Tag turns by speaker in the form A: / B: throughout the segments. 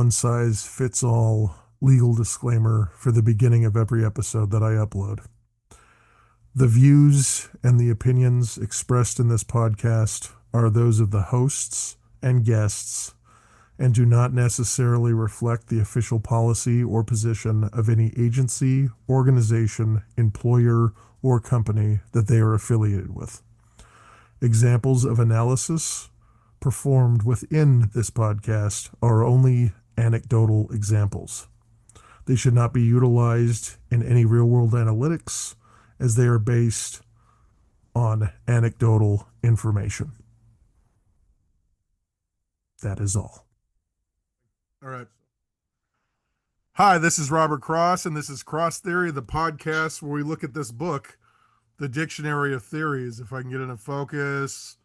A: one-size-fits-all legal disclaimer for the beginning of every episode that I upload. The views and the opinions expressed in this podcast are those of the hosts and guests and do not necessarily reflect the official policy or position of any agency, organization, employer, or company that they are affiliated with. Examples of analysis performed within this podcast are only anecdotal examples. They should not be utilized in any real-world analytics as they are based on anecdotal information. That is all. All right. Hi, this is Robert Cross, and this is Cross Theory, the podcast where we look at this book, The Dictionary of Theories. If I can get it in focus.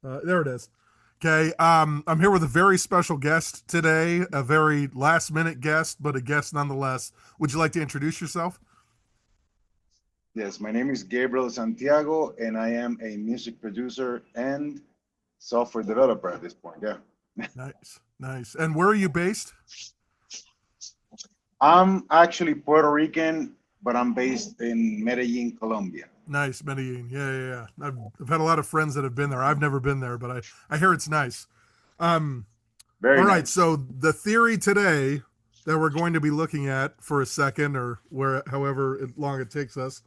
A: There it is. Okay, I'm here with a very special guest today, a very last-minute guest, but a guest nonetheless. Would you like to introduce yourself?
B: Yes, my name is Gabriel Santiago, and I am a music producer and software developer at this point. Yeah.
A: Nice. And where are you based?
B: I'm actually Puerto Rican, but I'm based in Medellin, Colombia.
A: Nice, Medellin. Yeah. I've had a lot of friends that have been there. I've never been there, but I hear it's nice.
B: Very
A: all right,
B: nice.
A: so the theory today that we're going to be looking at for a second, or however long it takes us,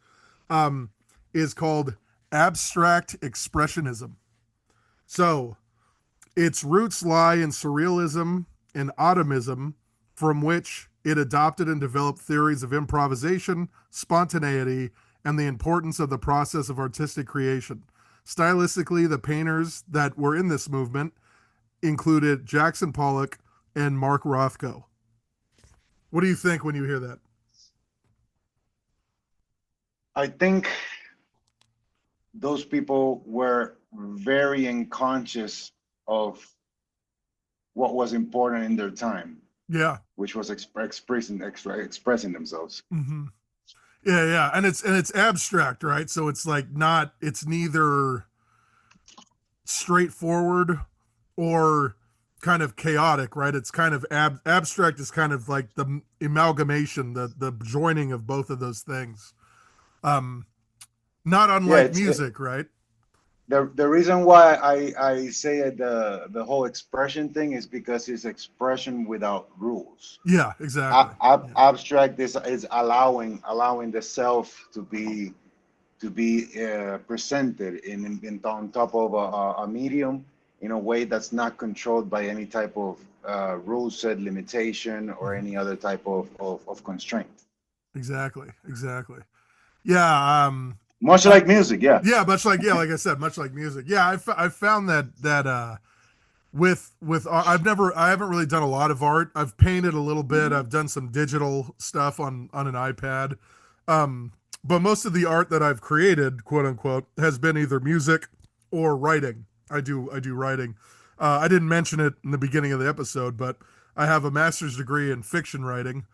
A: is called abstract expressionism. So its roots lie in surrealism and atomism, from which it adopted and developed theories of improvisation, spontaneity, and the importance of the process of artistic creation. Stylistically, the painters that were in this movement included Jackson Pollock and Mark Rothko. What do you think when you hear that?
B: I think those people were very unconscious of what was important in their time.
A: Yeah,
B: which was expressing themselves.
A: Mm-hmm. Yeah, and it's abstract, right? So it's like it's neither straightforward or kind of chaotic, right? It's kind of abstract is kind of like the amalgamation, the joining of both of those things. Not unlike music, right?
B: The reason why I say the whole expression thing is because it's expression without rules.
A: Yeah, exactly.
B: Abstract is allowing the self to be presented in on top of a medium in a way that's not controlled by any type of rule set limitation or any other type of constraint.
A: Exactly. Yeah.
B: Much like music, yeah.
A: Yeah, like I said, much like music. Yeah, I found that with I haven't really done a lot of art. I've painted a little bit. I've done some digital stuff on an iPad. But most of the art that I've created, quote unquote, has been either music or writing. I do writing. I didn't mention it in the beginning of the episode, but I have a master's degree in fiction writing.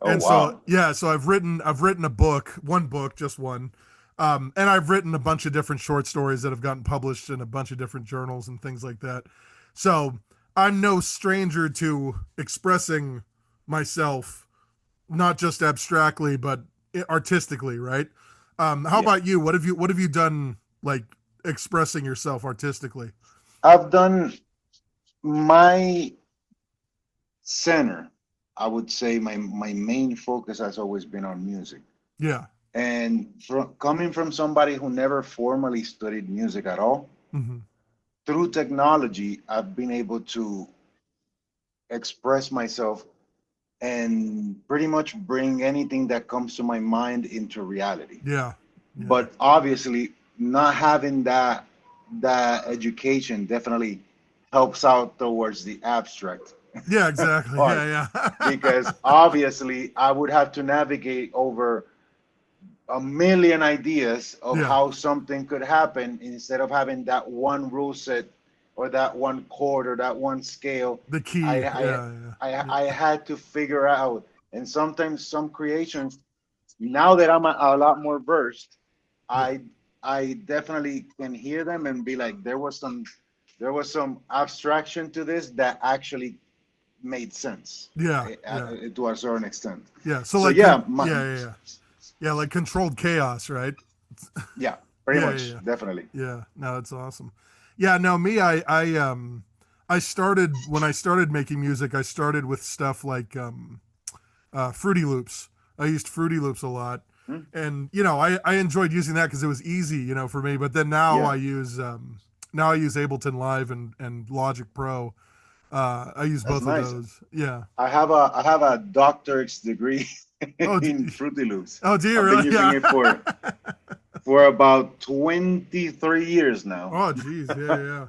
B: Wow.
A: So I've written one book, just one. And I've written a bunch of different short stories that have gotten published in a bunch of different journals and things like that. So I'm no stranger to expressing myself, not just abstractly, but artistically, right? How about you? What have you done, like, expressing yourself artistically?
B: I've done my center. I would say my main focus has always been on music.
A: Yeah.
B: And coming from somebody who never formally studied music at all,
A: Mm-hmm.
B: through technology, I've been able to express myself and pretty much bring anything that comes to my mind into reality.
A: Yeah.
B: But obviously, not having that education definitely helps out towards the abstract.
A: Yeah, exactly.
B: part.
A: Yeah.
B: Because obviously, I would have to navigate over a million ideas of
A: Yeah.
B: how something could happen instead of having that one rule set or that one chord or that one scale.
A: The key.
B: I had to figure out, and sometimes some creations, now that I'm a lot more versed, I definitely can hear them and be like, there was some abstraction to this that actually made sense
A: Yeah, yeah,
B: to a certain extent.
A: yeah. So
B: So
A: like,
B: yeah,
A: yeah, like controlled chaos, right?
B: yeah, pretty
A: Yeah, yeah,
B: much,
A: yeah.
B: definitely.
A: Yeah, no, it's awesome. Yeah, no, me, I started when I started making music. I started with stuff like Fruity Loops. I used Fruity Loops a lot,
B: Hmm?
A: and I enjoyed using that because it was easy, for me. But then
B: Yeah,
A: now I use Ableton Live and Logic Pro. I use
B: that's
A: both of
B: nice.
A: those. Yeah.
B: I have a doctorate degree
A: Oh,
B: in Fruity Loops.
A: oh, do you
B: I've been
A: really?
B: using
A: Yeah.
B: it for about 23 years now.
A: Oh, geez. Yeah, yeah.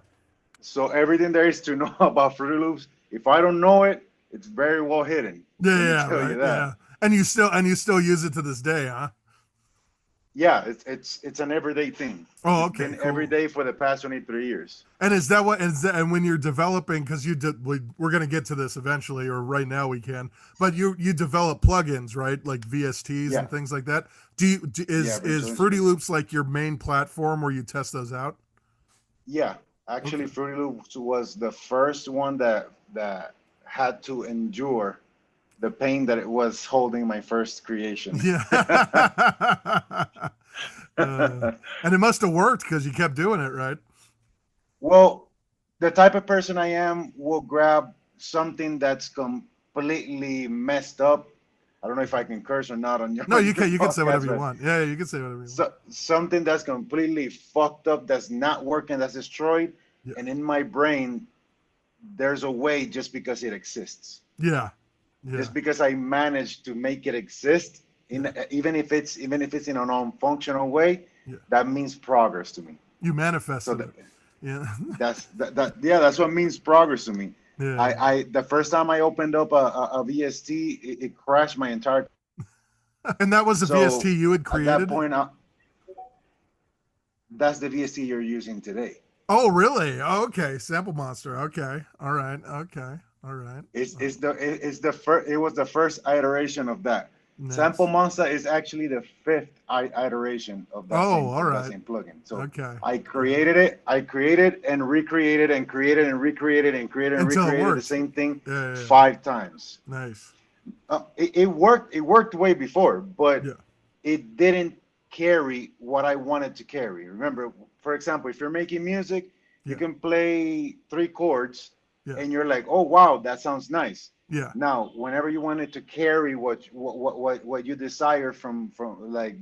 B: So everything there is to know about Fruity Loops, if I don't know it, it's very well hidden.
A: Yeah,
B: Let me
A: yeah,
B: tell you
A: right.
B: that.
A: Yeah. And you still use it to this day, huh?
B: Yeah, it's an everyday thing.
A: Oh,
B: It's
A: okay,
B: been every
A: cool.
B: day for the past 23 years.
A: And is that what is that? And when you're developing, because we're going to get to this eventually, or right now we can. But you develop plugins, right? Like VSTs
B: Yeah,
A: and things like that.
B: yeah,
A: Is
B: virtual
A: Fruity
B: instruments.
A: Loops like your main platform where you test those out?
B: Yeah,
A: Okay.
B: actually, Fruity Loops was the first one that had to endure the pain that it was holding my first creation.
A: Yeah. And it must have worked because you kept doing it, right?
B: Well, the type of person I am will grab something that's completely messed up. I don't know if I can curse or not on your
A: No, you
B: your
A: can. You can say whatever
B: podcast,
A: you
B: but
A: want. Yeah, you can say whatever you want.
B: something that's completely fucked up, that's not working, that's destroyed,
A: Yeah.
B: and in my brain, there's a way just because it exists.
A: Yeah. Yeah.
B: Just because I managed to make it exist,
A: Yeah.
B: even if it's in a non-functional way,
A: Yeah.
B: that means progress to me.
A: You
B: So
A: manifested it. Yeah.
B: yeah, that's what means progress to me.
A: Yeah.
B: I the first time I opened up a VST, it crashed my entire.
A: And that was the
B: So
A: VST you had
B: at that
A: created?
B: point, that's the VST you're using today.
A: Oh, really? Oh, okay. Sample Monster. Okay. All right. Okay. All right.
B: It was the first iteration of that. Sample
A: Nice.
B: Monster is actually the fifth iteration of that
A: Oh,
B: same
A: all
B: of that
A: right.
B: same plugin. So
A: Okay. Got it.
B: I created and recreated and created and recreated and created and
A: Until it
B: recreated the
A: worked.
B: same thing
A: Yeah, yeah, yeah.
B: 5 times.
A: Nice.
B: It worked. It worked way before, but
A: Yeah.
B: it didn't carry what I wanted to carry. Remember, for example, if you're making music, you
A: Yeah.
B: can play 3 chords,
A: Yeah.
B: and you're like, "Oh wow, that sounds nice."
A: Yeah.
B: Now, whenever you wanted to carry what you desire from like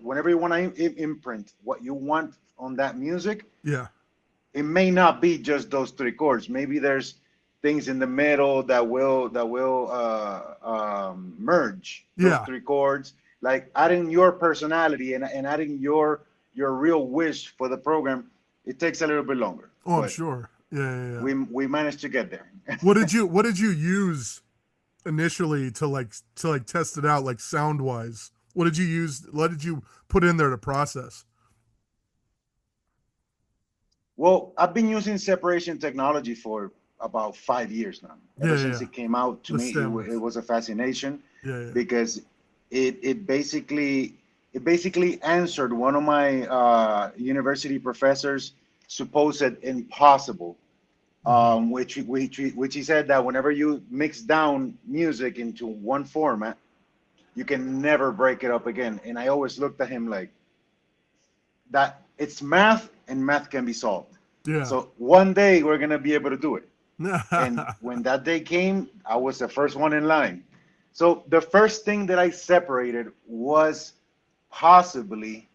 B: whenever you want to imprint what you want on that music,
A: Yeah.
B: it may not be just those 3 chords. Maybe there's things in the middle that will merge those
A: Yeah.
B: 3 chords, like adding your personality and adding your real wish for the program. It takes a little bit longer,
A: Oh, I'm
B: but
A: sure. Yeah, yeah, yeah.
B: we managed to get there.
A: What did you use initially to test it out, like sound wise? What did you use? What did you put in there to process?
B: Well, I've been using separation technology for about 5 years now.
A: Yeah,
B: Ever
A: yeah,
B: since
A: yeah.
B: it came out, to
A: The
B: me, it
A: stems.
B: was a fascination
A: Yeah, yeah.
B: because it basically answered one of my university professors' supposed impossible,
A: Mm-hmm.
B: which he said that whenever you mix down music into one format, you can never break it up again. And I always looked at him like that. It's math, and math can be solved.
A: Yeah.
B: So one day we're gonna be able to do it. And when that day came, I was the first one in line. So the first thing that I separated was possibly,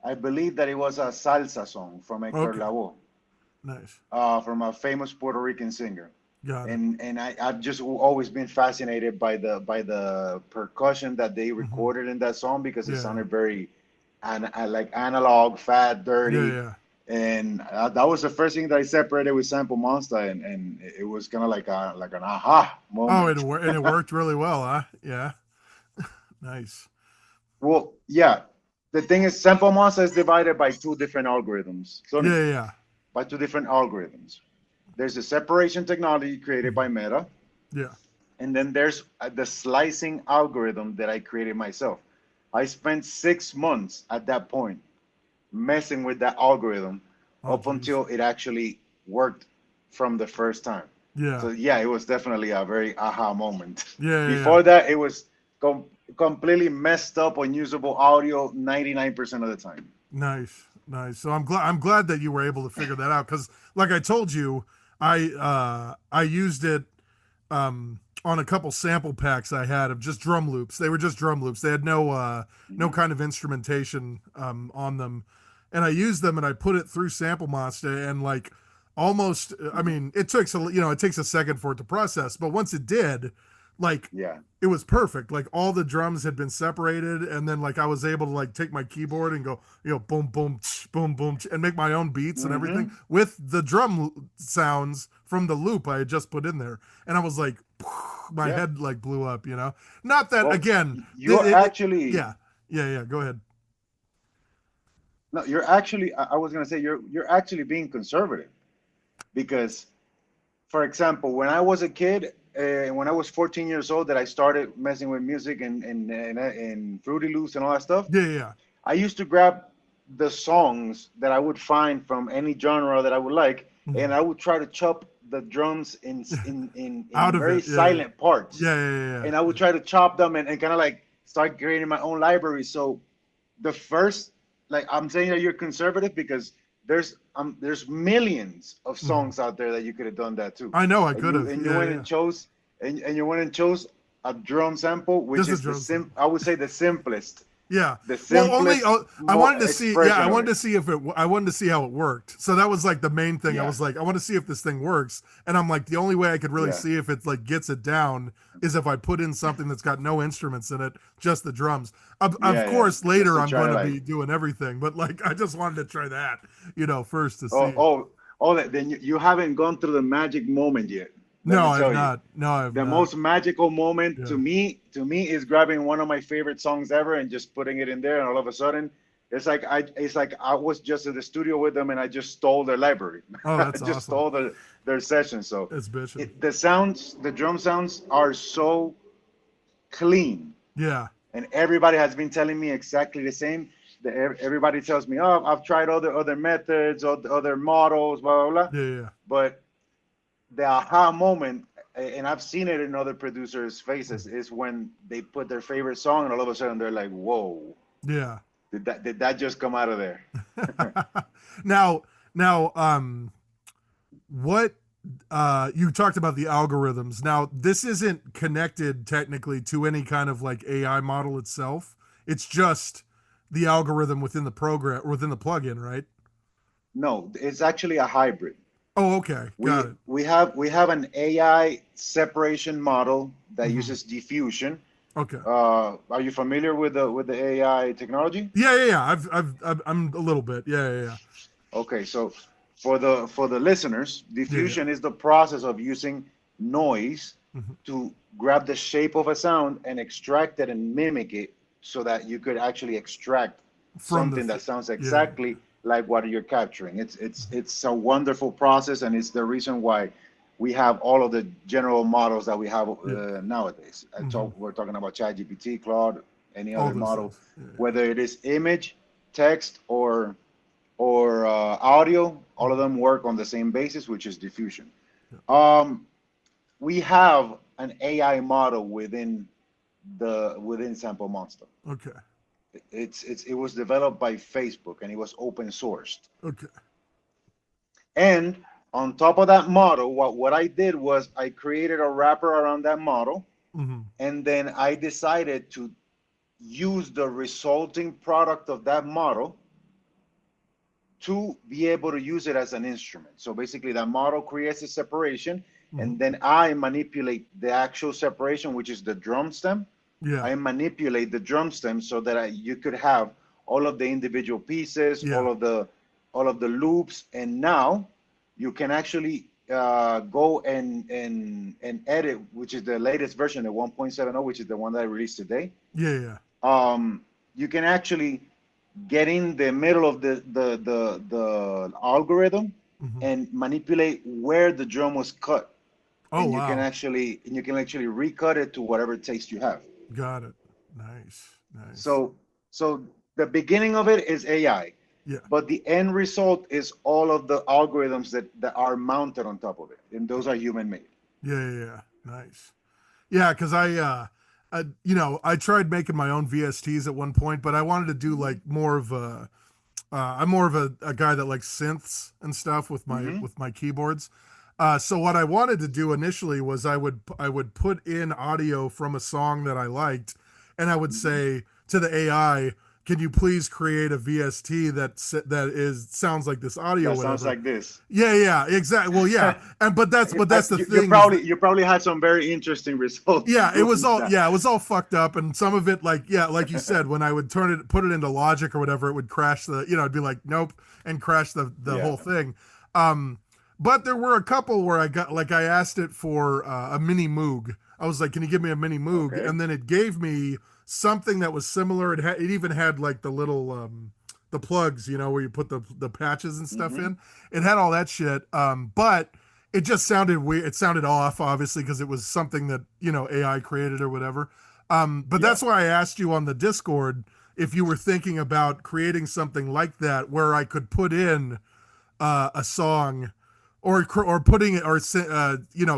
B: I believe that it was a salsa song from Hector
A: Okay.
B: Lavoe,
A: Nice.
B: from a famous Puerto Rican singer.
A: Got it.
B: And I've just always been fascinated by the percussion that they
A: Mm-hmm.
B: recorded in that song because it
A: Yeah.
B: sounded very like analog, fat,
A: Yeah,
B: dirty.
A: yeah.
B: And that was the first thing that I separated with Sample Monster, and it was kind of like an aha
A: Oh,
B: moment.
A: and it worked really well, huh? Yeah. Nice.
B: Well, yeah. The thing is, Sample Monster is divided by two different algorithms. Sorry,
A: Yeah, yeah.
B: by two different algorithms. There's the separation technology created by
A: Mm-hmm.
B: Meta,
A: Yeah.
B: and then there's the slicing algorithm that I created myself. I spent 6 months at that point messing with that algorithm
A: Oh,
B: up
A: geez.
B: until it actually worked from the first time.
A: Yeah.
B: So yeah, it was definitely a very aha moment.
A: Yeah. Yeah.
B: Before that, it was completely messed up, unusable audio 99% of the time.
A: Nice, nice. So I'm glad that you were able to figure that out because, like I told you, I used it on a couple sample packs I had of just drum loops. They were just drum loops. They had no
B: Mhm.
A: kind of instrumentation on them, and I used them and I put it through Sample Monster and like almost. I
B: Mhm.
A: mean, it takes a second for it to process, but once it did, like
B: Yeah.
A: it was perfect. Like all the drums had been separated, and then like I was able to like take my keyboard and go, boom, boom, tsh, boom, boom, tsh, and make my own beats and everything
B: Hmm.
A: with the drum sounds from the loop I had just put in there. And I was like, my
B: Yeah.
A: head like blew up. Not that
B: Well,
A: again.
B: you're actually
A: Yeah, yeah, yeah. Go ahead.
B: no, you're actually. I was gonna say you're actually being conservative because, for example, when I was a kid, when I was 14 years old, that I started messing with music and Fruity Loops and all that stuff.
A: Yeah, yeah, yeah.
B: I used to grab the songs that I would find from any genre that I would like, and
A: Mhm.
B: I would try to chop the drums in
A: Out of
B: very
A: it. Yeah,
B: silent parts,
A: yeah, yeah, yeah,
B: and I would try to chop them and kind of like start creating my own library. So the first, like I'm saying that you're conservative because there's millions of
A: yeah. Mhm.
B: songs out there that you could have done that too,
A: I know I
B: and
A: could
B: you
A: have.
B: and you
A: Yeah,
B: went
A: yeah.
B: and chose and you went and chose a drum sample, which
A: Just a
B: is
A: drum sample.
B: I would say the simplest
A: Yeah.
B: the
A: Well, only
B: simplest
A: I wanted to see. Yeah, I
B: expression of
A: wanted
B: it.
A: to see if it. I wanted to see how it worked. So that was like the main thing. I
B: Yeah,
A: was like, I want to see if this thing works. And I'm like, the only way I could really
B: yeah,
A: see if it like gets it down is if I put in something that's got no instruments in it, just the drums. Of
B: yeah, yeah.
A: course,
B: Just
A: later
B: to
A: I'm
B: try
A: going
B: to
A: to
B: like,
A: be doing everything, but like I just wanted to try that, first to
B: oh,
A: see.
B: oh, then you haven't gone through the magic moment yet. Let
A: No,
B: me
A: I've
B: tell you,
A: not. No, I've
B: the
A: not.
B: most magical moment
A: Yeah.
B: to me, is grabbing one of my favorite songs ever and just putting it in there, and all of a sudden, it's like I was just in the studio with them, and I just stole their library.
A: Oh,
B: I
A: that's
B: just
A: awesome.
B: stole their session. So,
A: It's bitching.
B: the drum sounds are so clean,
A: Yeah.
B: and everybody has been telling me exactly the same. Everybody tells me, "Oh, I've tried other methods, other models, blah blah blah."
A: Yeah. Yeah.
B: But the aha moment, and I've seen it in other producers' faces, is when they put their favorite song, and all of a sudden they're like, "Whoa,
A: Yeah.
B: did that just come out of there?"
A: now, now, what you talked about the algorithms. Now, this isn't connected technically to any kind of like AI model itself. It's just the algorithm within the program, within the plugin, right?
B: No, it's actually a hybrid.
A: Oh, okay, got it.
B: We have an AI separation model that
A: Hmm.
B: uses diffusion.
A: Okay.
B: Are you familiar with the AI technology?
A: Yeah, yeah, yeah. I'm a little bit. Yeah, yeah,
B: Okay, so for the listeners,
A: yeah, yeah,
B: diffusion is the process of using noise
A: yeah. Hmm.
B: to grab the shape of a sound and extract it and mimic it so that you could actually extract
A: From
B: something that sounds
A: yeah,
B: exactly like what you're capturing. It's a wonderful process, and it's the reason why we have all of the general models that we have
A: yeah.
B: nowadays.
A: Hmm.
B: We're talking about ChatGPT, Claude, any
A: All
B: other
A: those
B: model,
A: things. Yeah,
B: whether it is image, text, or audio. All of
A: hmm,
B: them work on the same basis, which is diffusion.
A: yeah.
B: Um, we have an AI model within Sample Monster.
A: Okay,
B: It was developed by Facebook, and it was open sourced.
A: okay.
B: And on top of that model, what I did was I created a wrapper around that model,
A: Hmm.
B: and then I decided to use the resulting product of that model to be able to use it as an instrument. So basically, that model creates a separation,
A: Hmm.
B: and then I manipulate the actual separation, which is the drum stem.
A: Yeah,
B: I manipulate the drum stem so that you could have all of the individual pieces,
A: yeah.
B: all of the loops, and now you can actually go and edit, which is the latest version, the 1.70, which is the one that I released today.
A: Yeah, yeah.
B: You can actually get in the middle of the algorithm
A: Hmm.
B: and manipulate where the drum was cut,
A: Oh, wow.
B: and you can actually recut it to whatever taste you have.
A: Got it. Nice, nice.
B: So so the beginning of it is AI.
A: Yeah.
B: but the end result is all of the algorithms that are mounted on top of it, and those are human made.
A: Yeah. Nice. Yeah, because I tried making my own VSTs at one point, but I wanted to do
B: Hmm.
A: like more of a. I'm more of a guy that likes synths and stuff
B: Hmm.
A: with my keyboards. So what I wanted to do initially was I would put in audio from a song that I liked, and I would
B: Hmm.
A: say to the AI, "Can you please create a VST that is sounds like this audio,
B: That sounds
A: whatever."
B: like this.
A: Yeah, exactly. Well, yeah, and but that's the
B: You
A: thing is that
B: you probably had some very interesting results
A: yeah,
B: doing that.
A: it was all fucked up, and some of it like you said, when I would put it into Logic or whatever, it would crash it'd be like nope and crash the
B: Yeah.
A: whole thing. Um, but there were a couple where I asked it for a mini Moog. I was like, can you give me a mini Moog?
B: Okay.
A: And then it gave me something that was similar. It even had like the little the plugs, where you put the patches and stuff
B: Hmm.
A: in. It had all that shit. But it just sounded weird. It sounded off, obviously, because it was something that AI created or whatever. But
B: Yeah.
A: that's why I asked you on the Discord if you were thinking about creating something like that, where I could put in a song, or putting it, or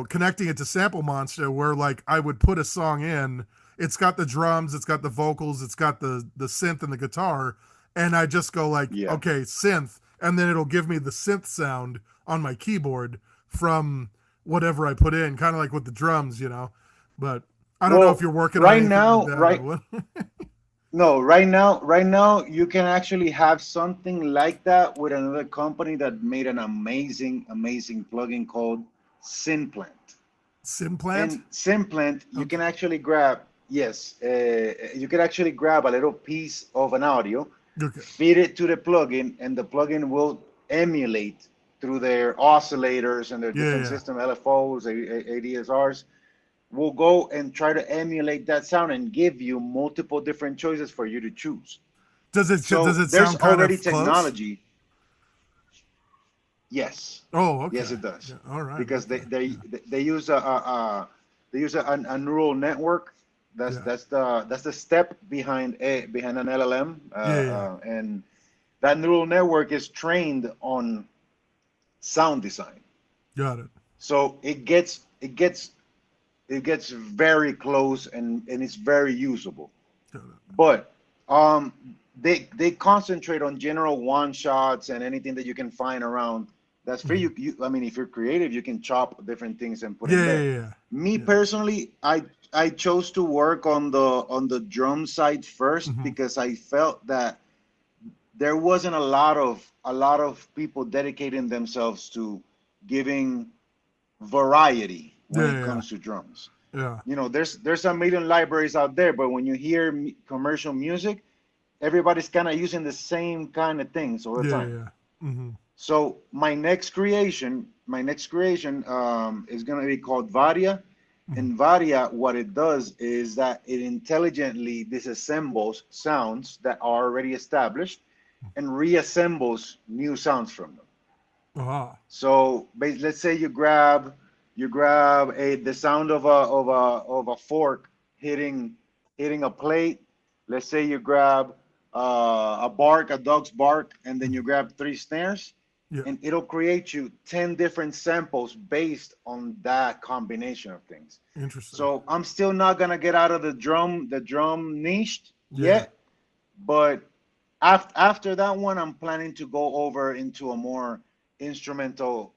A: connecting it to Sample Monster, where like I would put a song in. It's got the drums, it's got the vocals, it's got the synth and the guitar, and I just go like,
B: Yeah.
A: okay, synth, and then it'll give me the synth sound on my keyboard from whatever I put in, kind of like with the drums. But I don't know if
B: Well,
A: you're working on
B: right
A: anything like
B: now,
A: that or
B: right
A: what.
B: no, right now, you can actually have something like that with another company that made an amazing plugin called Synplant.
A: Simplant?
B: And Synplant, you
A: Okay.
B: can actually grab, yes, you can actually grab a little piece of an audio,
A: Okay.
B: feed it to the plugin, and the plugin will emulate through their oscillators and their different
A: Yeah.
B: system, LFOs, ADSRs, will go and try to emulate that sound and give you multiple different choices for you to choose.
A: Does
B: So
A: it
B: there's
A: sound kind
B: already
A: of close?
B: technology. Yes,
A: Oh,
B: yes,
A: okay.
B: it does,
A: Yeah. All right.
B: because
A: Okay. Yeah.
B: they use they use a neural network.
A: Yeah.
B: That's the step behind an LLM,
A: Yeah.
B: and that neural network is trained on sound design.
A: Got it.
B: So it gets very close, and it's very usable.
A: Got it.
B: But um, they concentrate on general one shots and anything that you can find around. That's free.
A: Mhm.
B: I mean, if you're creative, you can chop different things and put in
A: Yeah.
B: there.
A: Yeah. Yeah.
B: Me
A: Yeah.
B: personally, I chose to work on the drum side first
A: Hmm.
B: because I felt that there wasn't a lot of people dedicating themselves to giving variety when
A: Yeah.
B: it
A: Yeah.
B: comes to drums.
A: Yeah.
B: There's a million libraries out there, but when you hear commercial music, everybody's kind of using the same kind of things all the
A: Yeah.
B: time.
A: Yeah. Hmm.
B: So my next creation is gonna be called Varia.
A: Hmm.
B: And Varia, what it does is that it intelligently disassembles sounds that are already established and reassembles new sounds from them.
A: Ah.
B: So let's say you grab the sound of a fork hitting a plate. Let's say you grab a dog's bark, and then you
A: Mhm.
B: grab three snares,
A: Yeah.
B: and it'll create you 10 different samples based on that combination of things.
A: Interesting.
B: So I'm still not gonna get out of the drum niche
A: Yeah.
B: yet, but after that one, I'm planning to go over into a more instrumental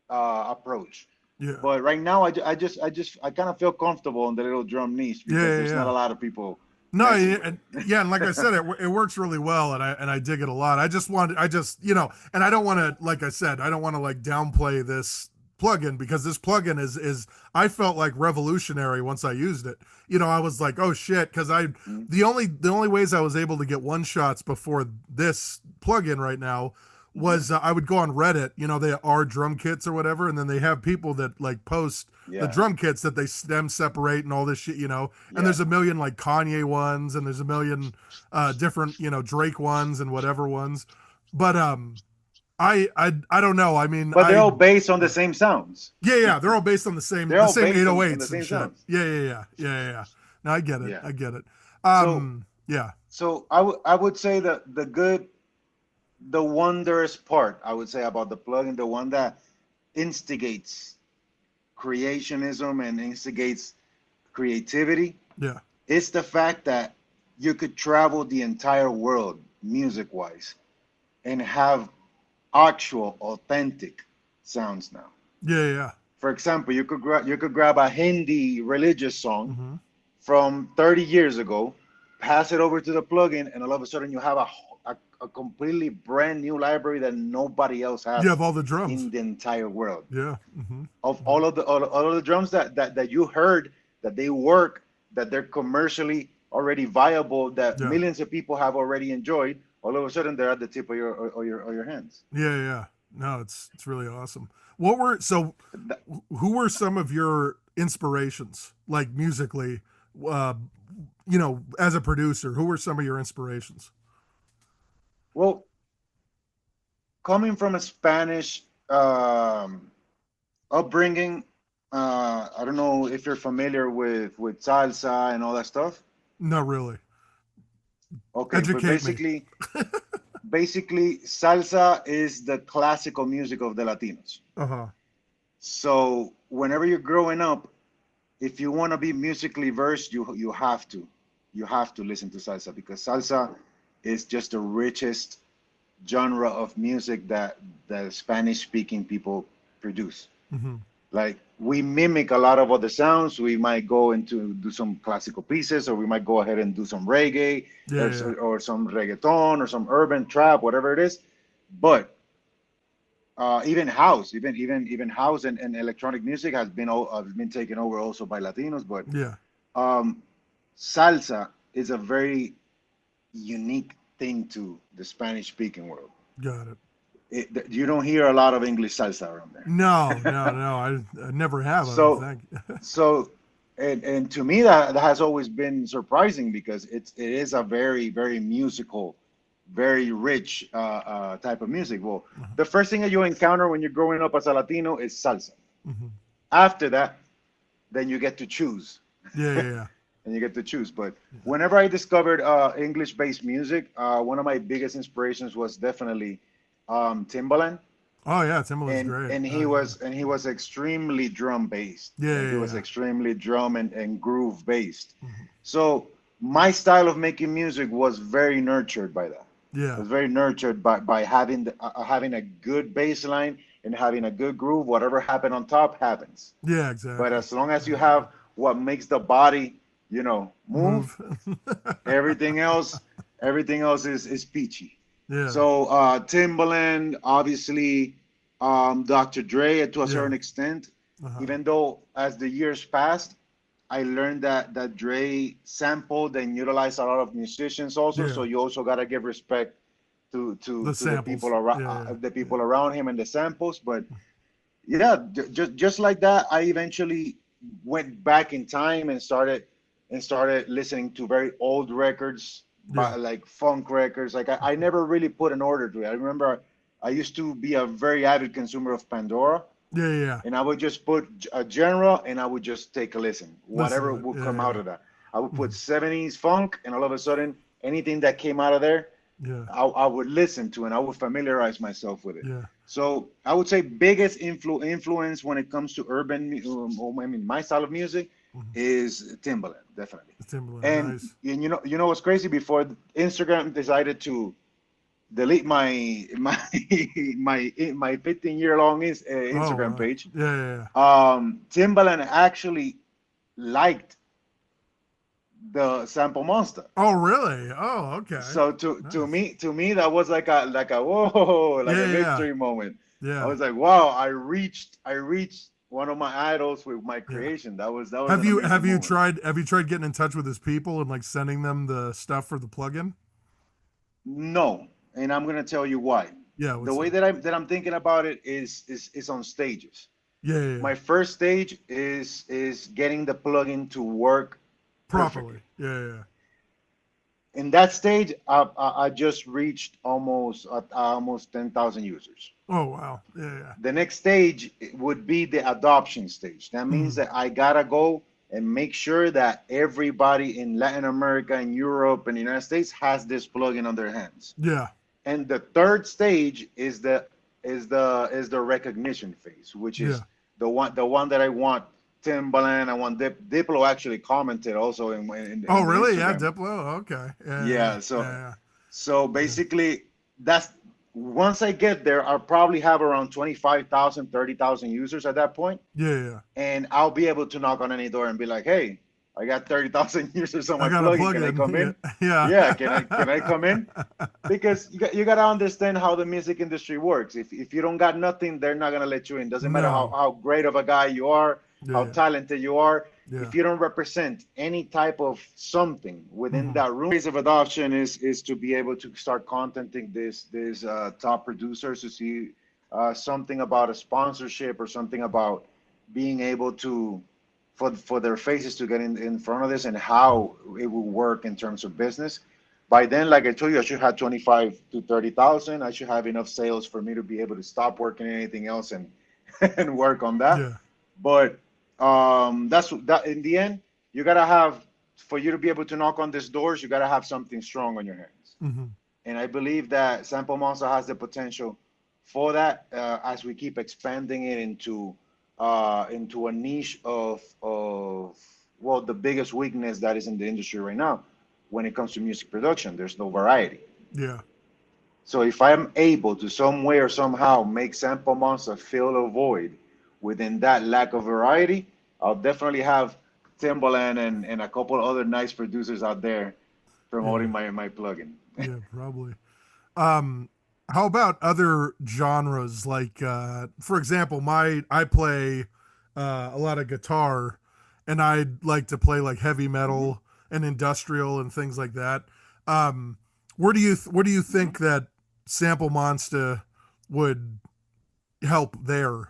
B: approach.
A: Yeah.
B: But right now, I kind of feel comfortable in the little drum niche
A: Yeah.
B: because
A: Yeah.
B: there's not
A: Yeah.
B: a lot of people
A: No,
B: messing
A: yeah,
B: with
A: and yeah, and like I said,
B: it.
A: it works really well, and I dig it a lot. I just and I don't want to, like I said, I don't want to like downplay this plugin, because this plugin is I felt like revolutionary once I used it. I was like, oh shit, because
B: Mm,
A: the only ways I was able to get one shots before this plugin right now
B: mhm.
A: was I would go on Reddit. They are drum kits or whatever, and then they have people that like post the
B: Yeah,
A: drum kits that they stem separate and all this shit. And
B: yeah.
A: there's a million like Kanye ones, and there's a million different Drake ones and whatever ones. But I don't know. I mean,
B: But they're all based on the
A: yeah,
B: same sounds.
A: yeah, they're all based on the same
B: They're
A: the
B: all
A: same
B: based on the
A: 808s and
B: same
A: shit.
B: sounds.
A: Yeah. No, I get it.
B: Yeah.
A: I get it.
B: So
A: Yeah.
B: I would say that the good the wondrous part, I would say, about the plugin, the one that instigates creationism and instigates creativity,
A: Yeah.
B: is the fact that you could travel the entire world music wise and have actual authentic sounds now.
A: Yeah. Yeah.
B: For example, you could grab a Hindi religious song
A: Mm-hmm.
B: from 30 years ago, pass it over to the plugin, and all of a sudden you have a completely brand new library that nobody else
A: You
B: has
A: have all the drums.
B: in the entire world.
A: Yeah. Mm-hmm.
B: Of
A: Mm-hmm.
B: all of the drums that you heard, that they work, that they're commercially already viable, that
A: Yeah.
B: millions of people have already enjoyed, all of a sudden they're at the tip of your hands.
A: Yeah. Yeah. No, it's really awesome. What were so? Who were some of your inspirations, like musically? Uh, as a producer, who were some of your inspirations?
B: Well, coming from a Spanish upbringing, I don't know if you're familiar with salsa and all that stuff.
A: Not really.
B: Okay, but
A: Educate me.
B: basically salsa is the classical music of the Latinos.
A: Uh-huh.
B: So whenever you're growing up, if you want to be musically versed, you have to listen to salsa, because salsa is just the richest genre of music that the Spanish speaking people produce.
A: Mm-hmm.
B: Like, we mimic a lot of other sounds. We might go into do some classical pieces, or we might go ahead and do some reggae,
A: Yeah. Yeah.
B: or some reggaeton, or some urban trap, whatever it is. But even house, even house and electronic music has been taken over also by Latinos. But
A: Yeah.
B: um, salsa is a very unique thing to the Spanish speaking world.
A: Got it.
B: You don't hear a lot of English salsa around there.
A: No. No. No. I never have. I don't
B: So
A: think.
B: so and to me that has always been surprising, because it is a very very musical, very rich type of music. Well,
A: Uh-huh.
B: the first thing that you encounter when you're growing up as a Latino is salsa.
A: Mm-hmm.
B: After that, then you get to choose,
A: Yeah. Yeah. Yeah.
B: and you get to choose. But
A: Yeah.
B: whenever I discovered English-based music, one of my biggest inspirations was definitely Timbaland.
A: Oh yeah, Timbaland's
B: and
A: great.
B: and
A: Oh
B: he
A: yeah.
B: was and he was extremely drum based.
A: Yeah.
B: Like, he
A: Yeah.
B: was
A: Yeah.
B: extremely drum and groove based.
A: Mm-hmm.
B: So my style of making music was very nurtured by that. It
A: Yeah.
B: was very nurtured by having a good bass line and having a good groove. Whatever happened on top happens.
A: Yeah.
B: But
A: Exactly.
B: as long as you
A: Exactly.
B: have what makes the body, move,
A: Move.
B: everything else, everything else is peachy.
A: Yeah.
B: So Timbaland, obviously, Dr. Dre, to a
A: Yeah.
B: certain extent.
A: Uh-huh.
B: Even though as the years passed, I learned that Dre sampled and utilized a lot of musicians also. So
A: Yeah.
B: you also gotta give respect
A: The
B: to the people
A: samples.
B: around,
A: Yeah. Yeah.
B: the
A: Yeah.
B: people around him and the samples. But yeah, just like that, I eventually went back in time and started listening to very old records,
A: Yeah.
B: but like funk records. Like, I never really put an order to it. I remember I used to be a very avid consumer of Pandora,
A: Yeah. Yeah.
B: and I would just put a genre and I would just take a listen,
A: Listen
B: whatever
A: to it.
B: would come
A: Yeah.
B: out
A: Yeah.
B: of that. I would put
A: Mhm.
B: 70s funk, and all of a sudden, anything that came out of there,
A: Yeah.
B: I would listen to, and I would familiarize myself with it.
A: Yeah.
B: So I would say biggest influence when it comes to urban, I mean, my style of music
A: Mhm.
B: is Timbaland, definitely.
A: Timbaland.
B: And,
A: Nice.
B: you know what's crazy? Before Instagram decided to delete my 15-year long
A: Oh
B: Instagram
A: wow.
B: page,
A: Yeah. Yeah. Yeah.
B: Timbaland actually liked the sample monster.
A: Oh really? Oh okay.
B: So to
A: Nice.
B: me to me that was like a whoa, like
A: Yeah.
B: a
A: Yeah.
B: victory moment. I
A: Yeah.
B: was like, wow, I reached one of my idols with my
A: Yeah.
B: creation. That was
A: Have
B: an
A: you
B: amazing
A: have you
B: moment.
A: tried have you tried getting in touch with his people and like sending them the stuff for the plugin?
B: No, and I'm gonna tell you why.
A: Yeah.
B: The
A: What's
B: way
A: up?
B: that I'm thinking about it is on stages.
A: Yeah. Yeah. Yeah.
B: My first stage is getting the plugin to work perfectly.
A: Properly. Yeah. Yeah.
B: In that stage, I just reached almost 10,000 users.
A: Oh wow. Yeah. Yeah.
B: The next stage would be the adoption stage. That means
A: Mm.
B: that I gotta go and make sure that everybody in Latin America and Europe and the United States has this plugin on their hands.
A: Yeah.
B: And the third stage is the recognition phase, which is
A: Yeah.
B: the one that I want Timbaland. I want Diplo actually commented also
A: Oh,
B: in the
A: really? Yeah,
B: Instagram.
A: Diplo. Okay. Yeah, yeah,
B: Yeah, so
A: yeah,
B: so
A: yeah,
B: basically that's once I get there, I'll probably have around 25,000, 30,000 users at that point,
A: yeah, yeah, yeah.
B: and I'll be able to knock on any door and be like, "Hey, I got 30,000 users on
A: I
B: my
A: got a
B: plugin. Can I
A: plug-in.
B: come in?
A: Yeah,
B: Yeah, can I come in?"
A: yeah.
B: Because you got to understand how the music industry works. If you don't got nothing, they're not gonna let you in. Doesn't matter how,
A: No.
B: how great of a guy you are,
A: Yeah,
B: how
A: yeah,
B: talented you are.
A: yeah.
B: If you don't represent any type of something within
A: Hmm.
B: that room, phase of adoption is to be able to start contacting this top producers to see something about a sponsorship or something about being able to for their faces to get in front of this and how it will work in terms of business. By then, like I told you, I should have 25 to 30,000. I should have enough sales for me to be able to stop working anything else and and work on that.
A: Yeah.
B: But that's that in the end, you gotta have for you to be able to knock on these doors, you gotta have something strong on your hands.
A: Hmm.
B: And I believe that Sample Monster has the potential for that as we keep expanding it into a niche of well, the biggest weakness that is in the industry right now when it comes to music production. There's no variety.
A: Yeah.
B: So if I'm able to some way or somehow make Sample Monster fill a void within that lack of variety, I'll definitely have Timbaland and a couple other nice producers out there
A: Yeah.
B: promoting my plugin.
A: Yeah. Probably. Um, how about other genres? Like, for example, I play a lot of guitar, and I'd like to play like heavy
B: Hmm.
A: metal and industrial and things like that. Um, where do you
B: Hmm.
A: think that Sample Monster would help there?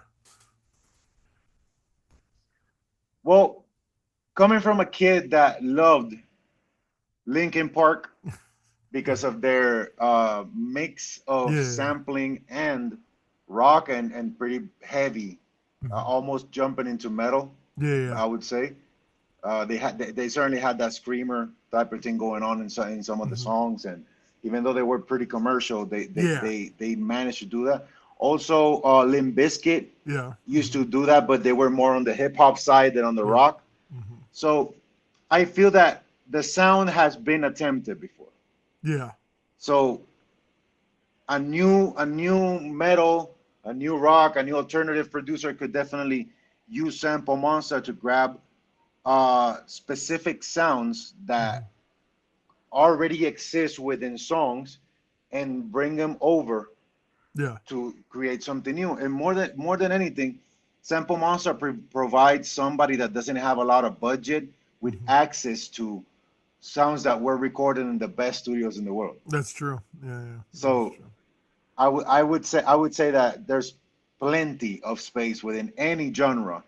B: Well, coming from a kid that loved Linkin Park
A: Yeah.
B: because of their mix of
A: Yeah.
B: sampling and rock and pretty heavy,
A: Mhm.
B: almost jumping into metal,
A: Yeah. Yeah.
B: I would say. They certainly had that screamer type of thing going on in some of the
A: Hmm.
B: songs, and even though they were pretty commercial,
A: Yeah.
B: they managed to do that. Also, Limp Bizkit
A: Yeah.
B: used
A: Hmm.
B: to do that, but they were more on the hip hop side than on the
A: Yeah.
B: rock.
A: Hmm.
B: So I feel that the sound has been attempted before.
A: Yeah.
B: So a new metal, a new rock, a new alternative producer could definitely use Sample Monster to grab specific sounds that
A: Hmm.
B: already exist within songs and bring them over
A: Yeah.
B: to create something new. And more than anything, Sample Monster provides somebody that doesn't have a lot of budget with
A: Hmm.
B: access to sounds that were recorded in the best studios in the world.
A: That's true. Yeah. Yeah. That's
B: So
A: true.
B: I would say that there's plenty of space within any genre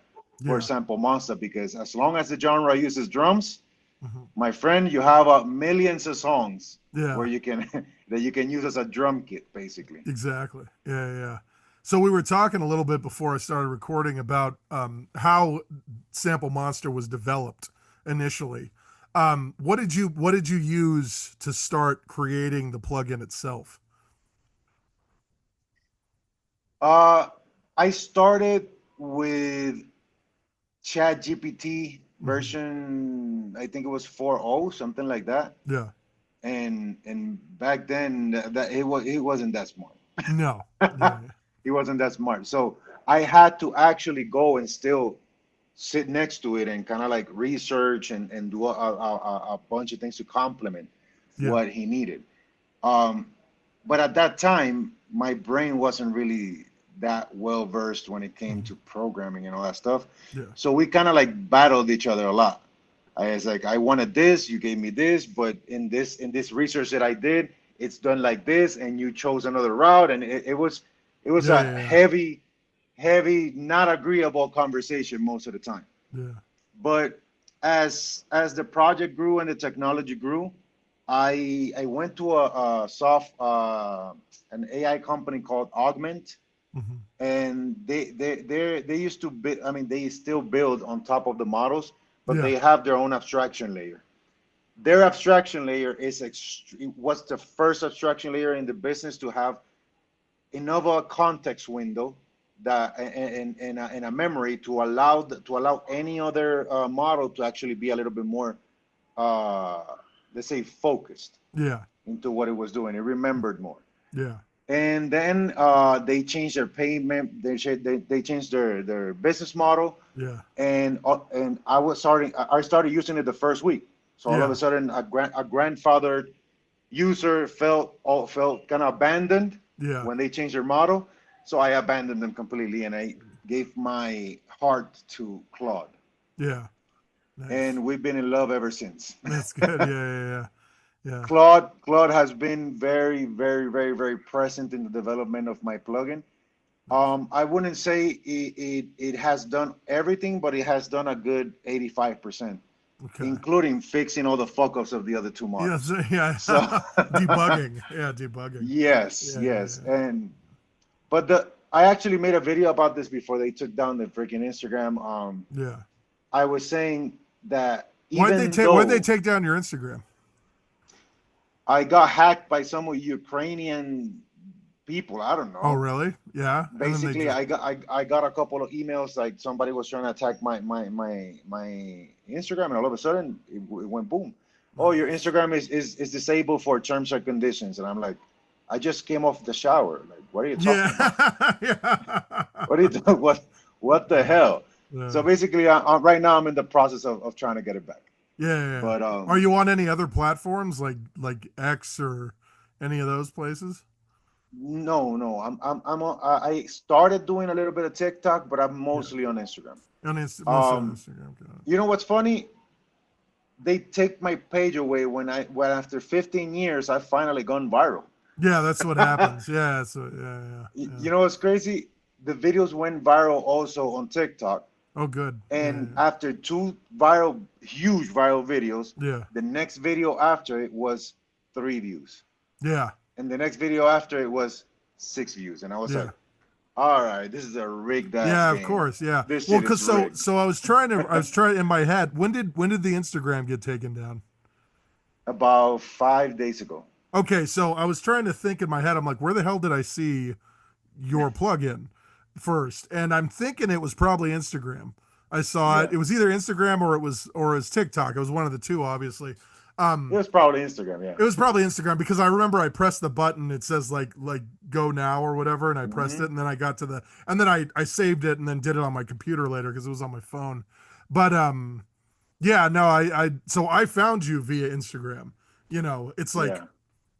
B: for
A: Yeah.
B: Sample Monster because as long as the genre uses drums,
A: Hmm.
B: my friend, you have millions of songs where
A: Yeah.
B: you can that you can use as a drum kit, basically.
A: Exactly. Yeah, yeah, yeah. So we were talking a little bit before I started recording about how Sample Monster was developed initially. What did you use to start creating the plugin itself?
B: Uh, I started with Chat GPT
A: Hmm.
B: version, I think it was 4.0, something like that.
A: Yeah.
B: And back then that he wasn't that smart.
A: No. Yeah.
B: He wasn't that smart. So I had to actually go and still sit next to it and kind of like research and do a bunch of things to complement
A: Yeah.
B: what he needed. Um, but at that time, my brain wasn't really that well versed when it came
A: Hmm.
B: to programming and all that stuff.
A: Yeah.
B: So we kind of like battled each other a lot. I was like, I wanted this, you gave me this, but in this research that I did, it's done like this, and you chose another route, and it was
A: Yeah.
B: a
A: Yeah.
B: heavy, not agreeable conversation most of the time.
A: Yeah.
B: But as the project grew and the technology grew, I went to an AI company called Augment,
A: Yeah. Hmm.
B: and they used to I mean they still build on top of the models, but
A: Yeah.
B: they have their own abstraction layer. their abstraction layer is what's the first abstraction layer in the business to have enough of a context window that in a memory to allow any other model to actually be a little bit more uh, let's say focused
A: Yeah.
B: into what it was doing. It remembered more.
A: Yeah.
B: And then they changed their payment. They changed their business model,
A: Yeah.
B: and I started using it the first week. So all of a
A: Yeah.
B: sudden, a grandfathered user felt kind of abandoned
A: Yeah.
B: when they changed their model. So I abandoned them completely, and I gave my heart to Claude,
A: Yeah. Nice.
B: and we've been in love ever since.
A: That's good. Yeah. Yeah. Yeah. Yeah.
B: Claude has been very, very, very, very present in the development of my plugin.
A: Nice.
B: I wouldn't say it has done everything, but it has done a good 85%,
A: Okay.
B: including fixing all the fuck ups of the other two
A: Yes.
B: models.
A: Yeah.
B: So
A: Debugging. Yeah. Debugging.
B: yes,
A: Yeah.
B: yes,
A: Yeah.
B: and but the I actually made a video about this before they took down the freaking Instagram.
A: Yeah.
B: I was saying that
A: Why'd they
B: even
A: take? Why'd they
B: though
A: take down your Instagram?
B: I got hacked by some Ukrainian people, I don't
A: Oh,
B: know.
A: really? Yeah. And then they
B: Basically,
A: just.
B: I got a couple of emails like somebody was trying to attack my Instagram, and all of a sudden it went boom. Oh, your
A: Nice.
B: Instagram is disabled for terms and conditions, and I'm like, I just came off the shower. Like, what are you talking about?
A: Yeah. Yeah.
B: What are you what the hell? So
A: Yeah.
B: basically, right now I'm in the process of trying to get it back.
A: Yeah, yeah, yeah.
B: But
A: Are you on any other platforms like X or any of those places?
B: no, no, I started doing a little bit of TikTok, but I'm
A: Yeah,
B: mostly on Instagram.
A: mostly on
B: Um,
A: Instagram. Got it.
B: you know what's funny? They take my page away when after 15 years I finally gone viral.
A: Yeah, that's what happens. Yeah, so yeah, yeah, yeah.
B: You know what's crazy? The videos went viral also on TikTok,
A: Oh, good.
B: and
A: Yeah,
B: after two huge viral videos,
A: yeah,
B: the next video after it was 3 views,
A: yeah,
B: and the next video after it was 6 views, and I was
A: yeah,
B: like, all right, this is a rigged ass
A: yeah. Of
B: game.
A: course, yeah.
B: This
A: Well,
B: shit
A: cause
B: is
A: so
B: rigged.
A: so I was trying in my head. When did the Instagram get taken down?
B: About 5 days ago.
A: Okay, so I was trying to think in my head. I'm like, where the hell did I see your plugin first? And I'm thinking it was probably Instagram. I saw it.
B: Yeah,
A: It was either Instagram or it was TikTok. It was one of the two, obviously.
B: it
A: Um,
B: was probably Instagram. Yeah.
A: it was probably Instagram because I remember I pressed the button. It says like go now or whatever, and I pressed
B: Hmm.
A: it, and then I got to the and then I saved it and then did it on my computer later because it was on my phone. But yeah, no, I so I found you via Instagram. It's like
B: Yeah.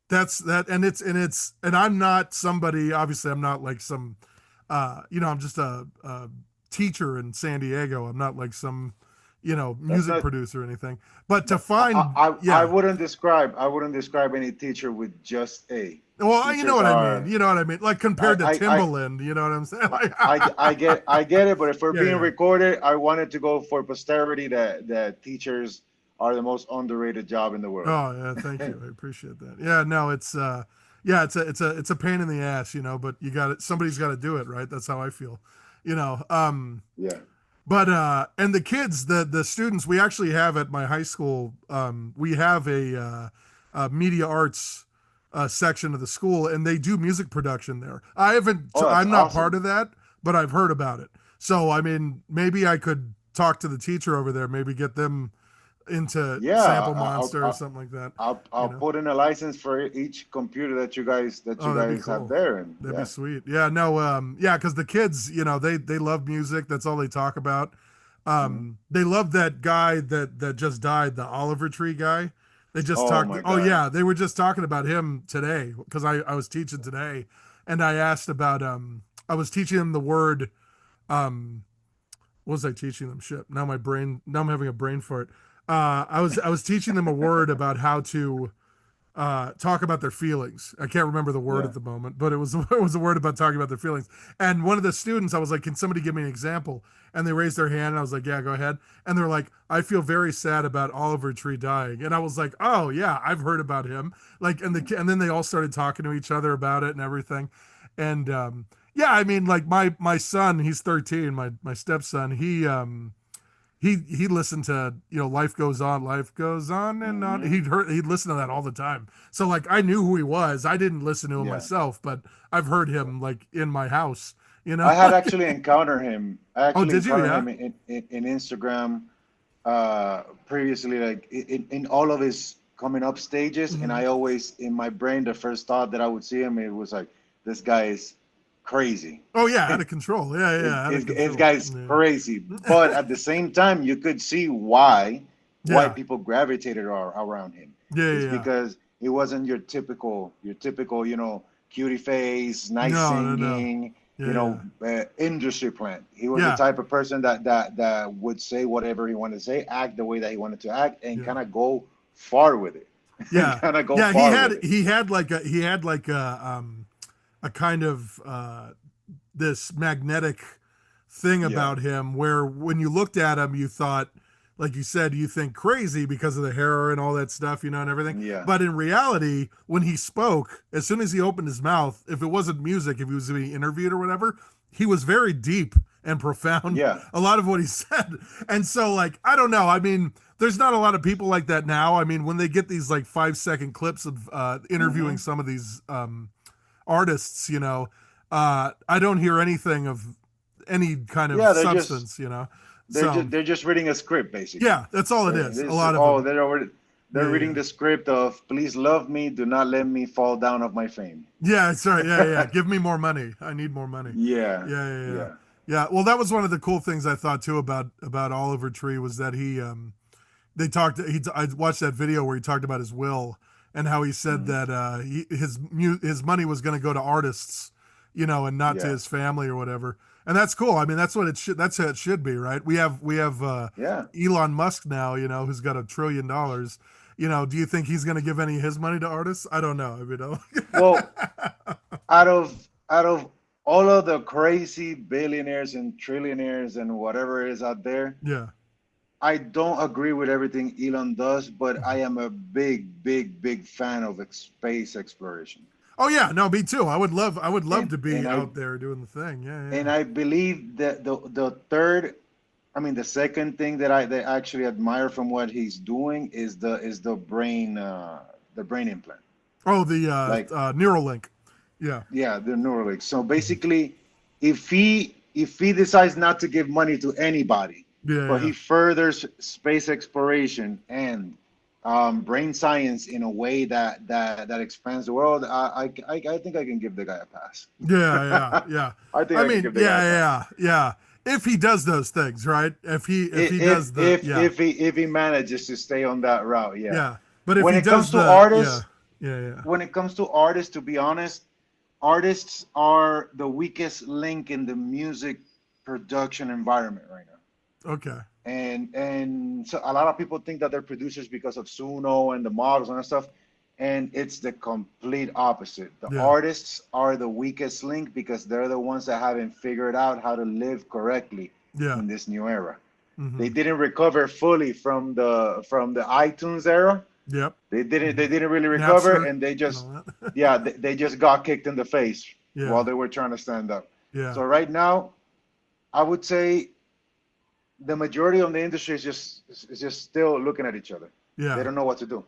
A: that's that and I'm not somebody, obviously I'm not like some I'm just a teacher in San Diego. I'm not like some
B: That's
A: music
B: not.
A: producer or anything, but to
B: But
A: find
B: I
A: yeah.
B: wouldn't describe any teacher with just a.
A: Well, you know
B: Teachers
A: what I mean.
B: are.
A: You know what I mean. Like
B: I
A: compared to
B: I I.
A: Timbaland, you know what I'm saying? Like,
B: I get it, but if we're
A: yeah,
B: being
A: yeah.
B: recorded, I wanted to go for posterity that teachers are the most underrated job in the world.
A: Oh yeah, thank you. I appreciate that. Yeah, no, yeah, it's a pain in the ass, but you got it. Somebody's got to do it, right? That's how I feel, you know.
B: Yeah.
A: But and the kids, the students, we actually have at my high school, we have a media arts section of the school, and they do music production there. I haven't,
B: Oh, that's
A: I'm not part
B: awesome.
A: of that, but I've heard about it. So I mean, maybe I could talk to the teacher over there, maybe get them into
B: Yeah,
A: Sample Monster or something like that. You
B: I'll
A: know?
B: put in a license for each computer that you
A: Oh, that'd be
B: guys have
A: cool.
B: there, and
A: That'd be
B: yeah.
A: sweet. Yeah, no, yeah, because the kids, they love music. That's all they talk about.
B: Mhm.
A: They love that guy that just died, the Oliver Tree guy. They just
B: Oh
A: talked.
B: my
A: Oh
B: God.
A: yeah, they were just talking about him today because I was teaching today, and I asked about I was teaching them the word um what was I teaching them? Shit. Now I'm having a brain fart. I was teaching them a word about how to talk about their feelings. I can't remember the word
B: Yeah.
A: at the moment, but it was it was a word about talking about their feelings. And one of the students, I was like, "Can somebody give me an example?" And they raised their hand, and I was like, "Yeah, go ahead." And they're like, "I feel very sad about Oliver Tree dying." And I was like, "Oh yeah, I've heard about him." Like, and then they all started talking to each other about it and everything. And yeah, I mean, like my son, he's 13, my stepson. he listened to, Life Goes On, Life Goes On and on.
B: Hmm.
A: He'd listen to that all the time. So like I knew who he was. I didn't listen to him
B: Yeah.
A: myself, but I've heard him like in my house,
B: I had
A: like,
B: actually encountered him. I
A: oh,
B: actually
A: did you?
B: encountered
A: Yeah.
B: him in Instagram previously, like in all of his coming up stages. And
A: Mhm.
B: I always, in my brain, the first thought that I would see him, it was like, this guy is crazy.
A: Oh yeah, out of control. Yeah, yeah, out of
B: This
A: control.
B: guy's
A: Yeah.
B: crazy. But at the same time, you could see why
A: Yeah.
B: people gravitated around him.
A: Yeah,
B: It's
A: yeah.
B: because he wasn't your typical, cutie face, nice
A: No, no, no.
B: singing,
A: Yeah, yeah.
B: industry plant. He was the
A: Yeah.
B: type of person that would say whatever he wanted to say, act the way that he wanted to act, and
A: Yeah.
B: kind of go far with it.
A: Yeah.
B: Kind of go
A: Yeah, he
B: far with
A: had
B: it.
A: he had like a kind of this magnetic thing
B: Yeah,
A: about him where when you looked at him you thought, like you said, you think crazy because of the hair and all that stuff, and everything.
B: yeah,
A: But in reality, when he spoke, as soon as he opened his mouth, if it wasn't music, if he was being interviewed or whatever, he was very deep and profound,
B: yeah.
A: a lot of what he said. And so like, I don't know, I mean, there's not a lot of people like that now. I mean, when they get these like 5-second clips of interviewing
B: Hmm.
A: some of these artists, I don't hear anything of any kind of
B: Yeah, they're just
A: substance.
B: They're
A: So
B: just they're just reading a script basically.
A: yeah, that's all it is. A
B: This
A: lot of
B: oh
A: them.
B: they're already they're
A: Yeah,
B: reading
A: yeah,
B: the script of please love me, do not let me fall down of my fame.
A: yeah. That's right. Yeah, yeah. Give me more money. I need more money.
B: Yeah,
A: Yeah, yeah, yeah.
B: yeah.
A: Yeah. Well, that was one of the cool things I thought too about Oliver Tree was that he they talked. I watched that video where he talked about his will and how he said
B: Mhm.
A: that his money was going to go to artists, and not to
B: Yeah,
A: his family or whatever. And that's cool. I mean, that's what it should. That's how it should be, right? We have
B: yeah.
A: Elon Musk now, who's got $1 trillion. Do you think he's going to give any of his money to artists? I don't know.
B: Well, out of all of the crazy billionaires and trillionaires and whatever it is out there,
A: Yeah.
B: I don't agree with everything Elon does, but I am a big, big, big fan of space exploration.
A: Oh yeah, no, me too. I would love
B: And
A: to be
B: and I
A: out there doing the thing. Yeah,
B: and
A: yeah.
B: I believe that the third, I mean, the second thing that I actually admire from what he's doing is the brain implant.
A: Oh, the
B: Like,
A: Neuralink. Yeah.
B: yeah, the Neuralink. So basically, if he decides not to give money to anybody,
A: Yeah,
B: but
A: yeah.
B: he furthers space exploration and brain science in a way that expands the world, I think I can give the guy a pass.
A: Yeah, yeah, yeah.
B: I think
A: I
B: I can
A: mean,
B: give the guy
A: yeah,
B: a pass.
A: yeah, yeah. If he does those things, right? If he
B: if
A: does the
B: if
A: yeah,
B: if he if he manages to stay on that route, yeah.
A: yeah. But if
B: When
A: he
B: it comes
A: does
B: to
A: the yeah,
B: artists,
A: yeah, yeah.
B: when it comes to artists, to be honest, artists are the weakest link in the music production environment right now.
A: Okay.
B: And so a lot of people think that they're producers because of Suno and the models and that stuff, and it's the complete opposite. The
A: Yeah.
B: artists are the weakest link because they're the ones that haven't figured out how to live correctly
A: Yeah.
B: in this new era. They
A: Mm-hmm.
B: didn't recover fully from the iTunes era.
A: Yep.
B: They
A: Mm-hmm.
B: didn't really recover,
A: Napster
B: and they
A: and
B: just,
A: all that.
B: yeah, they just got kicked in the face while
A: Yeah.
B: they were trying to stand up.
A: Yeah.
B: So right now, I would say the majority of the industry is just still looking at each other. They
A: Yeah.
B: don't know what to do.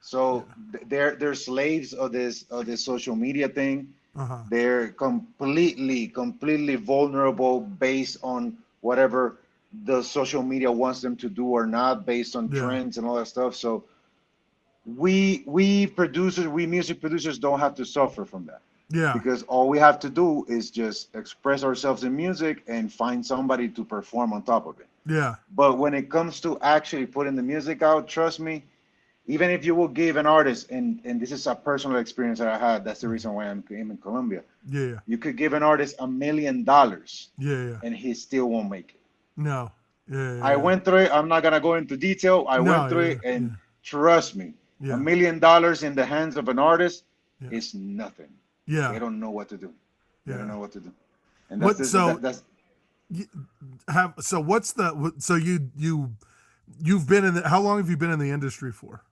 B: So
A: Yeah.
B: they're slaves of this social media thing.
A: Uh-huh.
B: They're completely vulnerable based on whatever the social media wants them to do or not, based on
A: Yeah.
B: trends and all that stuff. So we music producers don't have to suffer from that,
A: Yeah.
B: because all we have to do is just express ourselves in music and find somebody to perform on top of it.
A: Yeah.
B: But when it comes to actually putting the music out, trust me, even if you will give an artist, and this is a personal experience that I had, that's the reason why I'm in Colombia.
A: Yeah.
B: You could give an artist $1 million
A: Yeah. Yeah.
B: and he still won't make it.
A: No. Yeah.
B: I
A: Yeah.
B: went through it. I'm not gonna go into detail. I
A: No.
B: went through
A: Yeah.
B: it, and
A: Yeah.
B: trust me, a
A: Yeah.
B: million dollars in the hands of an artist
A: Yeah.
B: is nothing. They
A: Yeah.
B: don't know what to do. They don't
A: Yeah.
B: know what to do, and
A: What so
B: that's
A: you what's the so you've been in how long have you been in the industry for?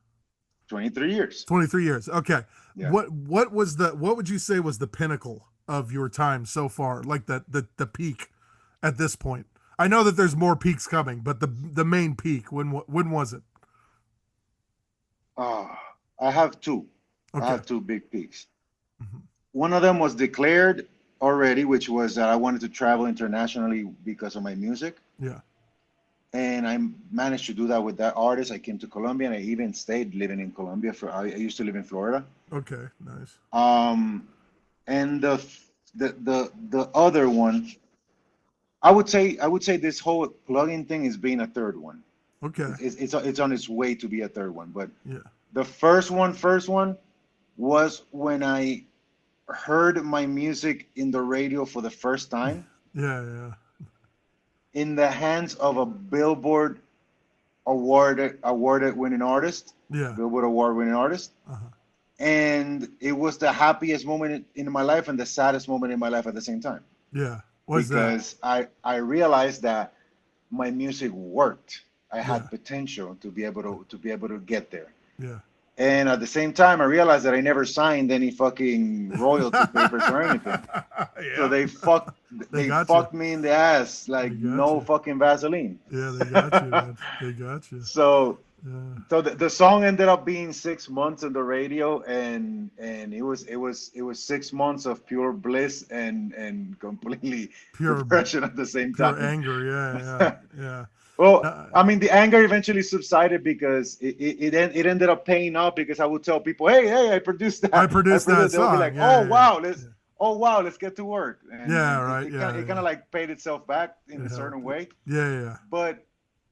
B: 23 years.
A: 23 years. Okay.
B: Yeah.
A: What would you say was the pinnacle of your time so far? Like the peak at this point? I know that there's more peaks coming, but the main peak, when was it?
B: Uh, I have two. I
A: Okay.
B: have two big peaks.
A: Mhm.
B: One of them was declared already, which was that I wanted to travel internationally because of my music.
A: Yeah.
B: And I managed to do that with that artist. I came to Colombia and I even stayed living in Colombia. I used to live in Florida.
A: Okay. Nice.
B: Um, and the other one, I would say this whole plugin thing is being a third one.
A: Okay.
B: It's on its way to be a third one. But
A: Yeah.
B: the first one was when I heard my music in the radio for the first time
A: Yeah. Yeah.
B: in the hands of a Billboard awarded winning artist,
A: Yeah.
B: Billboard award winning artist.
A: Uh-huh.
B: And it was the happiest moment in my life and the saddest moment in my life at the same time
A: Yeah. What's that?
B: because I realized that my music worked. I
A: Yeah.
B: had potential to be able to get there.
A: Yeah.
B: And at the same time, I realized that I never signed any fucking royalty papers or anything. So
A: Yeah.
B: they fucked
A: They
B: they
A: got you.
B: fucked me in the ass
A: They
B: like
A: got
B: no
A: you.
B: fucking Vaseline.
A: Yeah, they got you, man. They got you.
B: So
A: Yeah.
B: so the song ended up being 6 months on the radio, and it was 6 months of pure bliss and completely
A: Pure
B: depression at the same
A: pure
B: time.
A: anger. Yeah. Yeah.
B: Well,
A: Yeah.
B: I mean, the anger eventually subsided because it ended up paying off because I would tell people, hey, I produced
A: I
B: that. I
A: produced that
B: produced. They'll be
A: song.
B: like,
A: Yeah. Yeah. Yeah.
B: oh wow, let's get to work,
A: Yeah.
B: and it,
A: Right.
B: it kind
A: Yeah.
B: of it kind
A: Yeah.
B: of like paid itself back in
A: It
B: a certain
A: helped.
B: way.
A: Yeah. Yeah.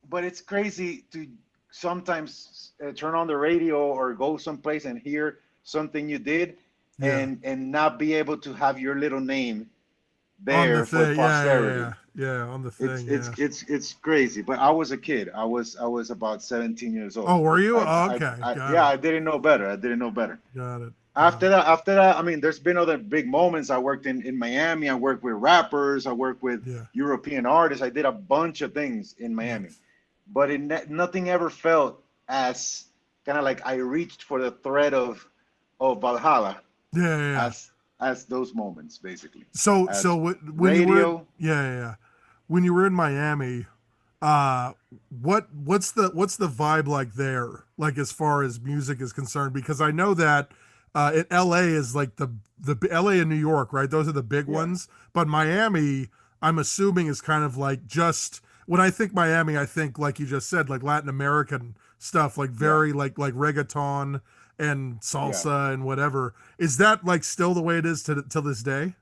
B: But it's crazy to sometimes turn on the radio or go someplace and hear something you did,
A: Yeah.
B: and not be able to have your little name
A: On the
B: there for
A: thing. Yeah. Yeah.
B: posterity.
A: Yeah. Yeah. On the
B: It's
A: thing.
B: it's
A: Yeah.
B: it's it's crazy. But I was a kid. I was about 17 years old.
A: Oh, were you?
B: I,
A: Oh,
B: I,
A: okay.
B: I
A: Got
B: yeah,
A: it.
B: I didn't know better. I didn't know better.
A: Got it. Got
B: After
A: it.
B: that, I mean, there's been other big moments. I worked in Miami. I worked with rappers. I worked with
A: Yeah.
B: European artists. I did a bunch of things in Miami,
A: Nice.
B: but nothing ever felt as kind of like I reached for the thread of Valhalla
A: Yeah. Yeah. Yeah.
B: as those moments basically.
A: So
B: As
A: when you were
B: radio,
A: yeah, yeah, yeah, when you were in Miami, uh, what's the vibe like there? Like as far as music is concerned, because I know that L.A. is like the L.A. and New York, right? Those are the big
B: yeah,
A: ones. But Miami, I'm assuming is kind of like just when I think Miami, I think like you just said, like Latin American stuff, like
B: yeah,
A: very like reggaeton and
B: yeah.
A: salsa and whatever. Is that like still the way it is to till this day?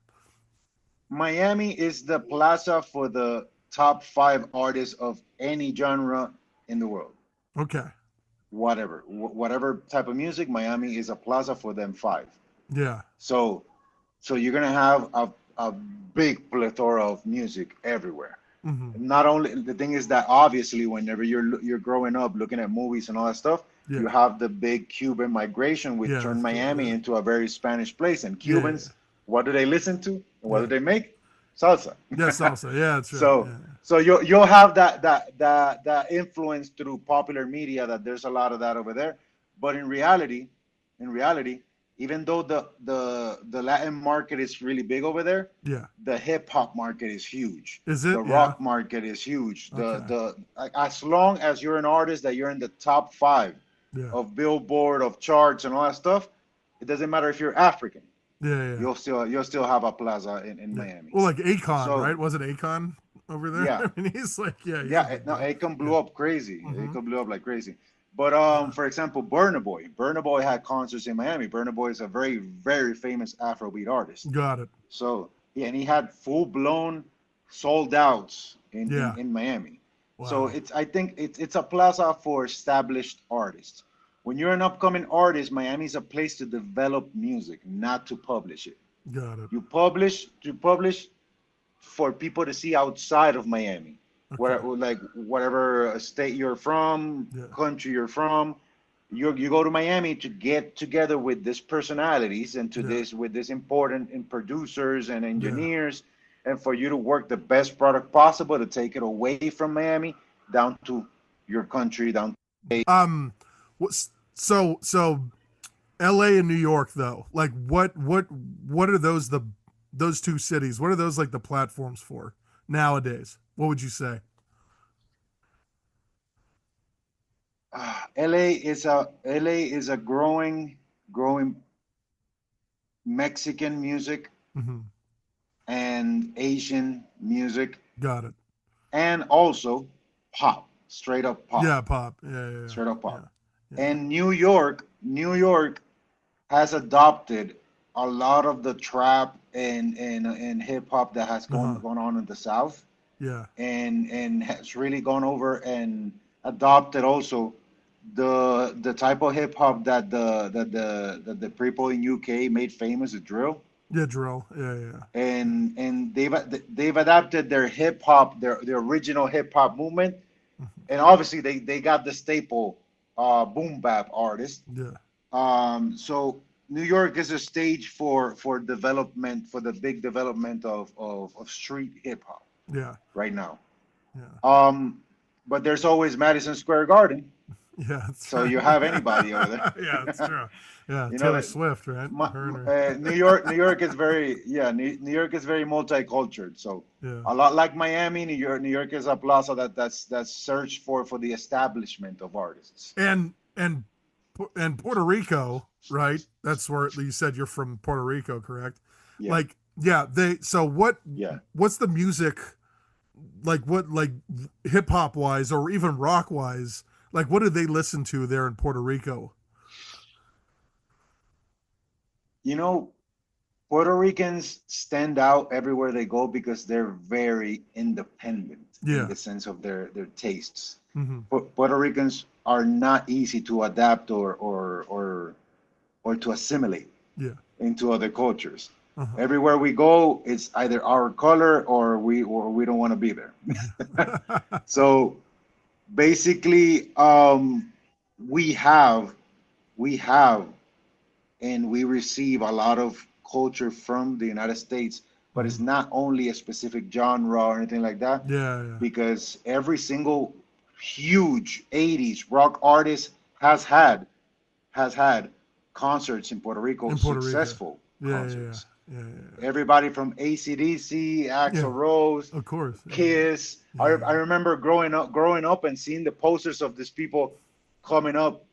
B: Miami is the plaza for the top five artists of any genre in the world.
A: Okay.
B: Whatever type of music, Miami is a plaza for them five.
A: Yeah.
B: So, so you're gonna have a big plethora of music everywhere.
A: Hmm.
B: Not only the thing is that obviously whenever you're growing up looking at movies and all that stuff, you
A: Yeah.
B: have the big Cuban migration, which
A: Yeah.
B: turned
A: Of course.
B: Miami
A: Yeah.
B: into a very Spanish place. And
A: Yeah. Yeah.
B: Cubans, what do they listen to? And what do
A: Yeah.
B: they make? Salsa.
A: Yeah. Salsa. Yeah. That's right.
B: So
A: Yeah.
B: so you'll have that influence through popular media that there's a lot of that over there. But in reality, even though the Latin market is really big over there,
A: Yeah.
B: the hip hop market is huge.
A: Is
B: The
A: it? Yeah.
B: rock market is huge.
A: Okay.
B: As long as you're an artist that you're in the top five
A: Yeah.
B: of Billboard, of charts and all that stuff, it doesn't matter if you're African.
A: Yeah. Yeah.
B: You'll still have a plaza in
A: Yeah.
B: Miami.
A: Well, like Akon,
B: So
A: right? Wasn't Akon over there?
B: yeah,
A: I mean, he's like, yeah, he's a
B: yeah.
A: big
B: No,
A: deal.
B: Akon
A: Yeah.
B: blew up crazy.
A: Hmm.
B: Akon blew up like crazy. But
A: Yeah.
B: for example, Burna Boy had concerts in Miami. Burna Boy is a very, very famous Afrobeat artist.
A: Got it.
B: So yeah, and he had full blown sold outs in, in,
A: Yeah.
B: in Miami. So
A: Wow.
B: I think it's a plaza for established artists. When you're an upcoming artist, Miami is a place to develop music, not to publish it.
A: Got it.
B: You publish for people to see outside of Miami, where
A: Okay.
B: like whatever state you're from,
A: Yeah.
B: country you're from, you go to Miami to get together with these personalities and to
A: Yeah.
B: this with this important in producers and
A: Yeah.
B: engineers, and for you to work the best product possible to take it away from Miami down to your country, down.
A: Um. What's so L.A. and New York though? Like, what are those two cities? What are those like the platforms for nowadays? What would you say?
B: LA is a growing Mexican music
A: Hmm.
B: and Asian music,
A: Got it.
B: and also pop, straight up pop,
A: Yeah, pop. Yeah, yeah,
B: straight up
A: yeah,
B: pop.
A: yeah,
B: And New York has adopted a lot of the trap and hip hop that has
A: yeah.
B: gone on in the South,
A: Yeah.
B: and has really gone over and adopted also the type of hip hop that the people in UK made famous, the drill,
A: Yeah, drill. Yeah, yeah,
B: and they've adapted their hip hop, their original hip hop movement,
A: yeah.
B: and obviously they got the staple boom bap artist.
A: Yeah.
B: So New York is a stage for development, for the big development of street hip hop
A: Yeah.
B: right now.
A: Yeah.
B: Um, but there's always Madison Square Garden,
A: Yeah, that's
B: so
A: right.
B: you have anybody over
A: Yeah, it's
B: there.
A: true. Yeah,
B: You know
A: Taylor
B: that
A: Swift, right? Her and her.
B: New York is very, yeah, New York is very multicultural. So
A: Yeah.
B: a lot like Miami, New York is a plaza that's searched for the establishment of artists.
A: And and Puerto Rico, right? That's where you said you're from Puerto Rico, correct?
B: Yeah,
A: Like, yeah, they so
B: yeah.
A: what's the music like what like hip hop wise or even rock wise? Like what do they listen to there in Puerto Rico?
B: You know, Puerto Ricans stand out everywhere they go because they're very independent in
A: Yeah.
B: the sense of their tastes.
A: Hmm.
B: Puerto Ricans are not easy to adapt or to assimilate
A: Yeah.
B: into other cultures.
A: Uh-huh.
B: Everywhere we go, it's either our color or we don't want to be there. So basically, we have we have and we receive a lot of culture from the United States, but it's
A: Mhm.
B: not only a specific genre or anything like that,
A: Yeah, yeah.
B: because every single huge 80s rock artist has had concerts in Puerto Rico,
A: In Puerto Rico.
B: successful
A: Yeah, yeah, yeah.
B: concerts.
A: Yeah, yeah.
B: Everybody from AC/DC,
A: Yeah. Yeah,
B: Axl Rose,
A: of course. Yeah,
B: Kiss. I,
A: yeah,
B: I remember growing up and seeing the posters of these people coming up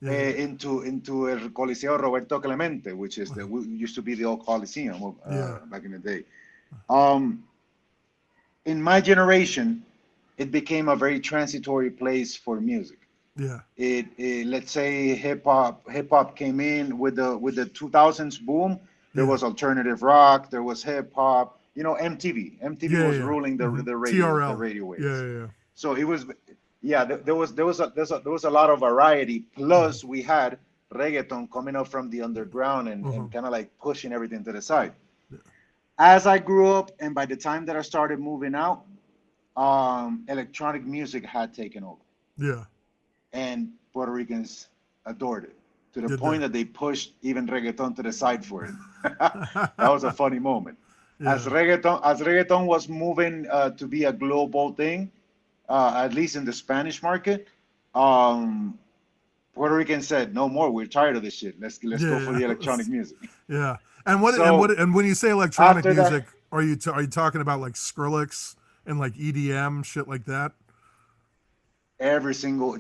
A: yeah,
B: into El Coliseo Roberto Clemente, which is used to be the old Coliseum
A: yeah,
B: back in the day. Um, in my generation, it became a very transitory place for music.
A: yeah,
B: Let's say hip hop came in with the 2000s boom. There
A: yeah,
B: was alternative rock, there was hip hop. MTV
A: yeah,
B: was
A: yeah.
B: ruling the
A: Hmm.
B: the radio the
A: TRL.
B: radio
A: Yeah,
B: waves.
A: yeah,
B: So it was, yeah, there was a lot of variety.
A: yeah.
B: Plus we had reggaeton coming up from the underground and,
A: Uh-huh.
B: and kind of like pushing everything to the side.
A: Yeah,
B: As I grew up, and by the time that I started moving out, electronic music had taken over,
A: yeah.
B: and Puerto Ricans adored it to the
A: Did they?
B: point that they pushed even reggaeton to the side for it. That was a funny moment. As
A: Yeah,
B: reggaeton was moving to be a global thing, at least in the Spanish market, um, Puerto Ricans said, "No more. We're tired of this shit. Let's go for
A: yeah,
B: the
A: yeah.
B: electronic music."
A: Yeah.
B: So
A: And when you say electronic
B: after that,
A: music, are you talking about like Skrillex and like EDM shit like that?
B: every single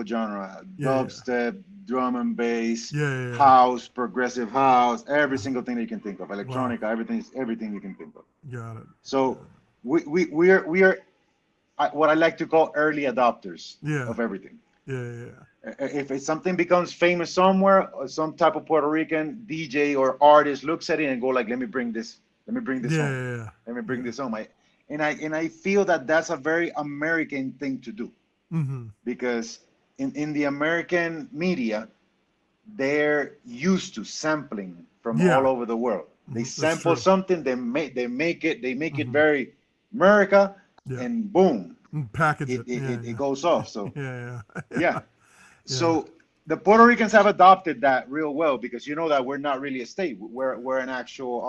B: genre,
A: Yeah, yeah,
B: dubstep, drum and bass,
A: yeah, yeah, yeah.
B: house, progressive house, every
A: Uh-huh.
B: single thing that you can think of,
A: Wow.
B: electronica, everything you can think of.
A: Got it.
B: So
A: Got it.
B: we are what I like to call early adopters
A: Yeah,
B: of everything.
A: yeah, yeah,
B: If something becomes famous somewhere, or some type of Puerto Rican DJ or artist looks at it and go like, let me bring
A: yeah,
B: this home,
A: yeah,
B: let me bring
A: yeah.
B: this home. And I feel that that's a very American thing to do,
A: Mm-hmm.
B: because in the American media, they're used to sampling from all
A: Yeah,
B: over the world. They
A: that's
B: sample
A: true.
B: something, they make it
A: Mm-hmm.
B: very America,
A: Yeah.
B: and boom,
A: Package
B: it
A: it.
B: it,
A: Yeah,
B: it, it goes off. So
A: yeah, yeah,
B: yeah.
A: yeah, yeah,
B: So the Puerto Ricans have adopted that real well, because you know that we're not really a state. We're an actual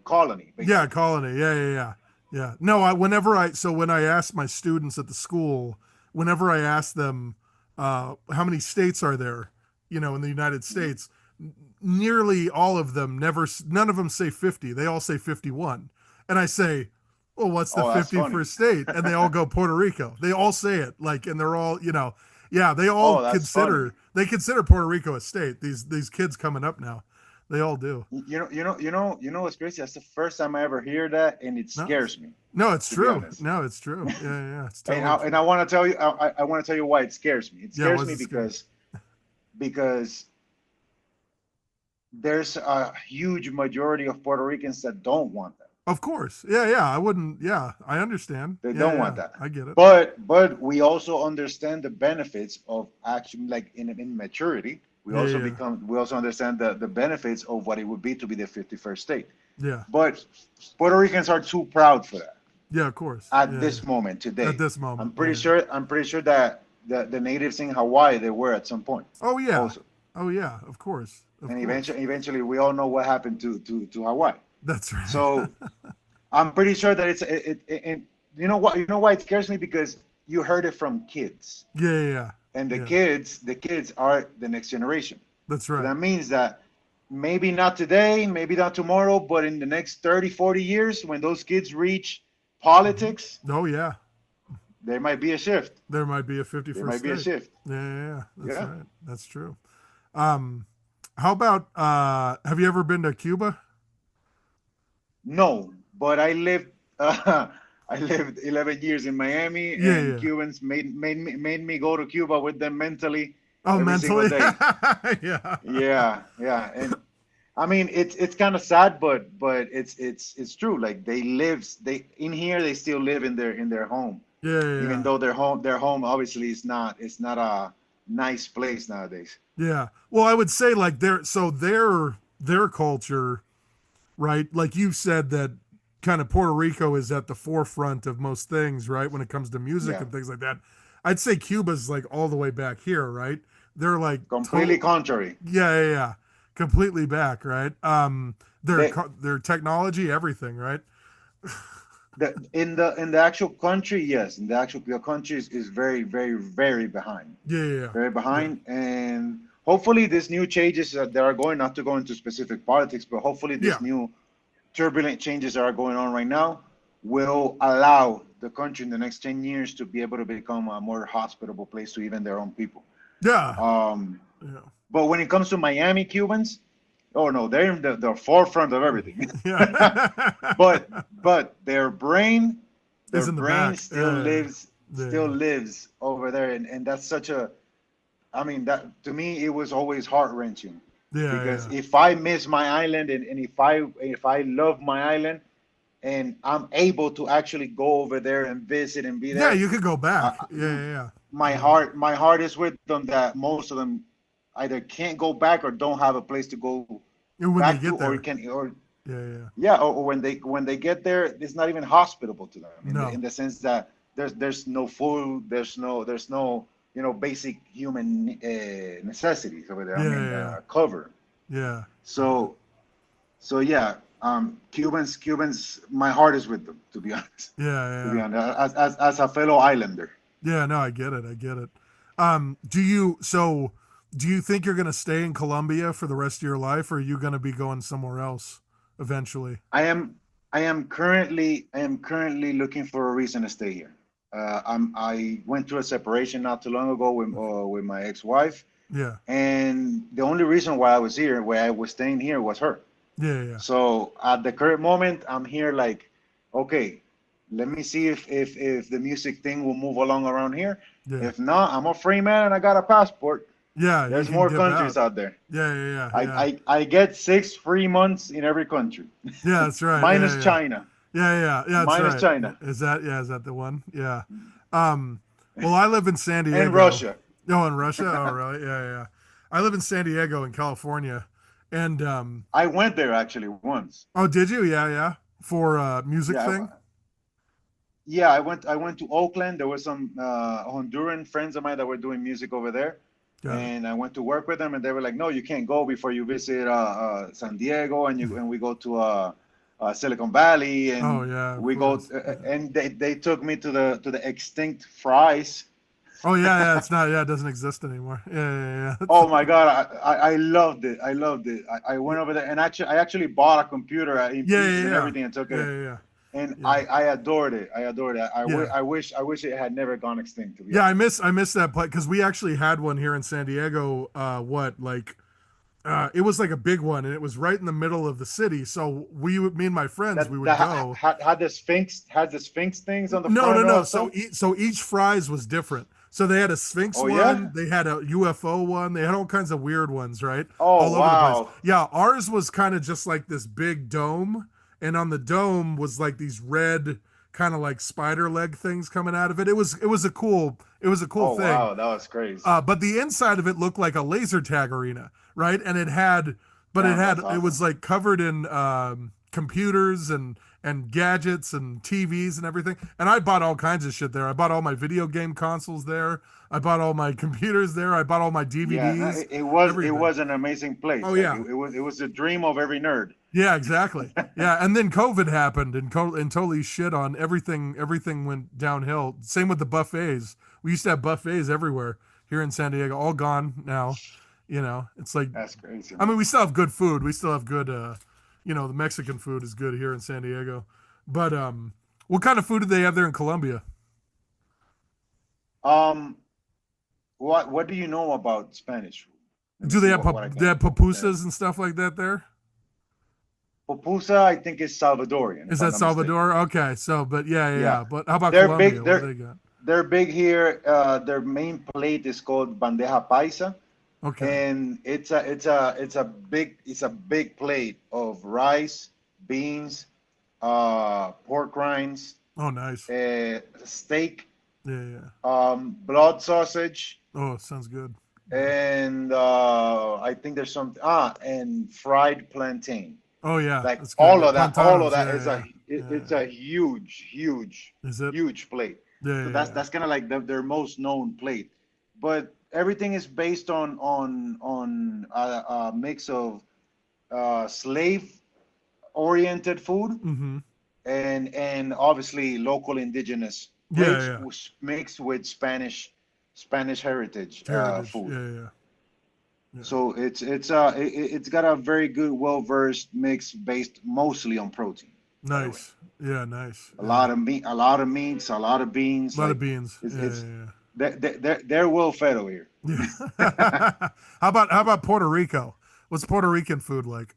B: colony,
A: yeah.
B: basically.
A: Colony. Yeah, yeah, yeah, yeah. No, when I ask my students at the school, whenever I ask them how many states are there, in the United
B: Mhm.
A: States, nearly all of them none of them say 50. They all say 51, and I say well, what's the
B: Oh, that's funny.
A: 51st state? And they all go Puerto Rico. They all say it like, and they're all, yeah, they all
B: Oh, that's funny.
A: consider Puerto Rico a state. These kids coming up now, they all do.
B: What's crazy? That's the first time I ever hear that, and it
A: No,
B: scares me,
A: no, it's
B: to be
A: true.
B: honest.
A: No, it's true. Yeah, yeah, it's
B: And
A: totally
B: I
A: true.
B: want to tell you, I want to tell you why it scares me. It
A: Yeah,
B: scares
A: was
B: me
A: it scary?
B: because there's a huge majority of Puerto Ricans that don't want that.
A: Of course. Yeah, yeah. I wouldn't. Yeah, I understand.
B: They
A: Yeah,
B: don't want
A: yeah.
B: that.
A: I get it.
B: But we also understand the benefits of actually, like, in maturity.
A: Yeah, yeah,
B: We also understand the benefits of what it would be to be the 51st state.
A: yeah,
B: But Puerto Ricans are too proud for that
A: yeah. Of course.
B: at
A: Yeah, yeah.
B: this moment
A: At
B: today.
A: this moment.
B: I'm pretty sure that the natives in Hawaii, they were at some point
A: Oh yeah.
B: also.
A: Oh yeah. Of course. Of
B: And
A: course.
B: eventually we all know what happened to Hawaii.
A: That's right.
B: So I'm pretty sure that and you know why it scares me, because you heard it from kids,
A: Yeah, yeah, yeah.
B: and
A: Yeah.
B: the kids are the next generation.
A: That's
B: So
A: right.
B: that means that maybe not today, maybe not tomorrow, but in the next 30, 40 years, when those kids reach politics,
A: Oh yeah.
B: there might be a shift.
A: There might be a
B: There
A: 51st
B: might be a
A: state.
B: shift.
A: Yeah, yeah, yeah. That's
B: Yeah.
A: right. That's true. Um, how about have you ever been to Cuba?
B: No, but I lived 11 years in Miami,
A: Yeah,
B: and
A: yeah.
B: Cubans made me go to Cuba with them mentally
A: Oh,
B: every single
A: mentally.
B: day.
A: Yeah.
B: Yeah, yeah, and I mean it's kind of sad, but it's true. Like, they in here, they still live in their home,
A: Yeah,
B: even
A: yeah,
B: though their home obviously is not, it's not a nice place nowadays.
A: yeah. Well, I would say like their culture, right? Like you said that kind of Puerto Rico is at the forefront of most things, right? When it comes to music
B: Yeah,
A: and things like that. I'd say Cuba's like all the way back here, right? They're like
B: completely
A: total.
B: contrary.
A: Yeah, yeah, yeah. Completely back, right?
B: They
A: Their technology, everything, right?
B: in the actual country, yes, in the actual the country is very, very, very behind,
A: Yeah, yeah,
B: very
A: yeah,
B: behind, and hopefully these new changes that are going, not to go into specific politics, but hopefully
A: yeah,
B: these new turbulent changes that are going on right now will allow the country in the next 10 years to be able to become a more hospitable place to even their own people.
A: yeah,
B: Um,
A: yeah,
B: but when it comes to Miami Cubans, oh no, they're in the forefront of everything.
A: yeah.
B: but their
A: Is in the
B: brain
A: back.
B: still
A: Yeah,
B: lives over there, and that's such a, I mean, that to me, it was always heart-wrenching,
A: yeah,
B: because
A: yeah.
B: if I miss my island, and if I love my island, and I'm able to actually go over there and visit and be
A: Yeah,
B: there,
A: you could go back.
B: uh,
A: Yeah, yeah,
B: my
A: yeah.
B: heart is with them, that most of them either can't go back or don't have a place to go
A: And when they
B: back to,
A: get
B: or
A: there.
B: can, or
A: Yeah, yeah.
B: yeah, or when they get there, it's not even hospitable to them, in
A: No.
B: the sense that there's no food, there's no basic human necessities over there. I
A: Yeah,
B: mean,
A: yeah,
B: cover.
A: yeah. Yeah.
B: So yeah, Cubans, my heart is with them, to be honest.
A: Yeah,
B: To be
A: yeah.
B: honest, as a fellow islander.
A: Yeah, no, I get it. I get it. Do you think you're gonna stay in Colombia for the rest of your life, or are you gonna be going somewhere else eventually?
B: I am I am currently looking for a reason to stay here. I went through a separation not too long ago with my ex-wife,
A: Yeah.
B: and the only reason why I was here, why I was staying here, was her.
A: Yeah, yeah.
B: So at the current moment, I'm here like, okay, let me see if the music thing will move along around here.
A: Yeah.
B: If not, I'm a free man and I got a passport.
A: Yeah, you
B: There's
A: can
B: more
A: dip
B: countries
A: out.
B: out there.
A: Yeah, yeah, yeah,
B: I,
A: yeah.
B: I get 6 free months in every country,
A: Yeah, that's right.
B: minus
A: Yeah, yeah.
B: China.
A: Yeah, yeah. Yeah, that's
B: Minus
A: right.
B: China
A: Is that the one? Yeah. Um, well, I live in San
B: and
A: Diego.
B: Russia.
A: Oh, in Russia? Oh, really? Yeah, yeah. I live in San Diego in California. And
B: I went there actually once.
A: oh, did you? Yeah, yeah. For music
B: Yeah,
A: thing?
B: yeah. I went to Oakland. There was some Honduran friends of mine that were doing music over there,
A: Got it.
B: and I went to work with them. And they were like, "No, you can't go before you visit San Diego, and we go to Silicon Valley,
A: Oh,
B: and
A: yeah, of
B: we go,
A: course. Yeah.
B: and they took me to the extinct fries.
A: Oh, yeah, yeah. It's not, yeah, it doesn't exist anymore. Yeah, yeah,
B: Oh
A: yeah.
B: my God, I loved it. I loved it. I
A: Yeah,
B: went over there, and I actually bought a computer,
A: yeah, yeah,
B: and
A: yeah.
B: everything, and took
A: Yeah,
B: it.
A: yeah, yeah.
B: and
A: Yeah.
B: I adored it. I adored it.
A: Yeah.
B: I wish it had never gone extinct. To be
A: Yeah,
B: honest.
A: I miss that place because we actually had one here in San Diego. It was like a big one, and it was right in the middle of the city. So me and my friends, we would go.
B: Had the Sphinx things on the
A: No,
B: front
A: no,
B: and all
A: no.
B: that stuff.
A: So each fries was different. So they had a Sphinx
B: Oh yeah.
A: one, they had a UFO one, they had all kinds of weird ones, right?
B: Oh
A: All over the place.
B: wow.
A: Yeah, ours was kind of just like this big dome, and on the dome was like these red kind of like spider leg things coming out of it. It was a cool
B: Oh
A: thing.
B: wow. That was crazy.
A: But the inside of it looked like a laser tag arena, right? And
B: Damn, that's
A: it
B: awesome.
A: was like covered in computers and gadgets and TVs and everything. And I bought all kinds of shit there. I bought all my video game consoles there. I bought all my computers there. I bought all my
B: Yeah, no,
A: DVDs,
B: it
A: everything.
B: was an amazing place.
A: Oh
B: Like
A: yeah,
B: it was the dream of every nerd.
A: yeah, exactly. Yeah, and then COVID happened and totally shit on everything. Everything went downhill. Same with the buffets. We used to have buffets everywhere here in San Diego. All gone now. It's like,
B: That's crazy,
A: I mean,
B: man.
A: we still have good food. We still have good. The Mexican food is good here in San Diego. But what kind of food do they have there in Colombia?
B: Um, what do you know about Spanish food? Let me
A: Do they
B: see
A: have
B: what I
A: they
B: can
A: have
B: compare.
A: pupusas and stuff like that there?
B: Pupusa, I think is Salvadorian,
A: Is
B: if I'm
A: that
B: not mistaken.
A: Salvador? Okay, so but
B: Yeah,
A: yeah. But how about
B: they're big.
A: Colombia? What do they got?
B: They're big here. Their main plate is called bandeja paisa,
A: Okay.
B: and it's a big plate of rice, beans, pork rinds,
A: Oh, nice.
B: steak,
A: Yeah, yeah.
B: blood sausage,
A: Oh, sounds good. Yeah.
B: and I think there's some and fried plantain.
A: Oh yeah,
B: Like
A: that's good. Yeah,
B: all of
A: plantanos.
B: that
A: Yeah,
B: is
A: yeah, yeah.
B: it's a
A: Is it?
B: huge plate.
A: Yeah,
B: So
A: yeah, yeah.
B: that's kind of like their most known plate. But everything is based on a mix of slave oriented food
A: Mm-hmm.
B: and obviously local indigenous
A: Yeah,
B: plates
A: yeah.
B: mixed with Spanish heritage
A: Heritage.
B: food.
A: Yeah, yeah, yeah.
B: So it's got a very good, well versed mix based mostly on protein. By the way,
A: Nice. Yeah, nice.
B: a
A: Yeah.
B: lot of meat, a lot of meats, a lot of beans.
A: A lot of
B: Like
A: beans.
B: it's
A: Yeah,
B: they're well fed over here.
A: yeah, yeah. How about Puerto Rico? What's Puerto Rican food like?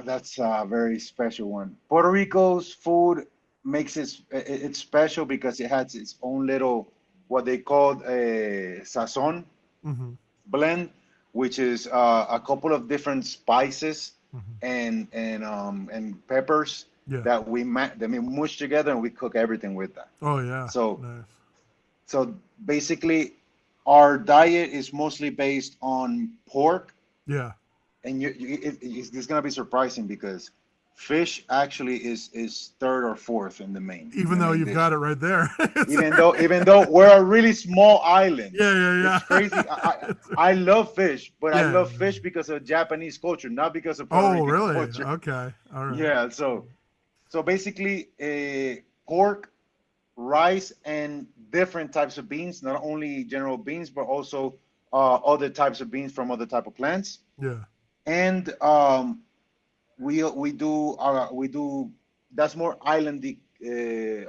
B: That's a very special one. Puerto Rico's food makes it's special because it has its own little what they call a sazon
A: Mm-hmm.
B: blend, which is a couple of different spices
A: Mm-hmm.
B: and peppers
A: Yeah.
B: that we mush together and we cook everything with that.
A: Oh yeah.
B: So
A: Nice.
B: so basically, our diet is mostly based on pork,
A: Yeah.
B: and it's gonna be surprising because fish actually is third or fourth in
A: Even
B: the
A: though
B: main
A: you've got
B: dish.
A: it right there. It's
B: Even though we're a really small island,
A: yeah, yeah,
B: it's crazy.
A: yeah.
B: I love fish, but I
A: Yeah.
B: love fish because of Japanese culture, not because of Puerto
A: Oh,
B: Rican
A: really?
B: culture.
A: Okay. All right.
B: Yeah, so basically, pork, rice, and different types of beans, not only general beans, but also other types of beans from other type of plants.
A: Yeah.
B: And we do that's more islandy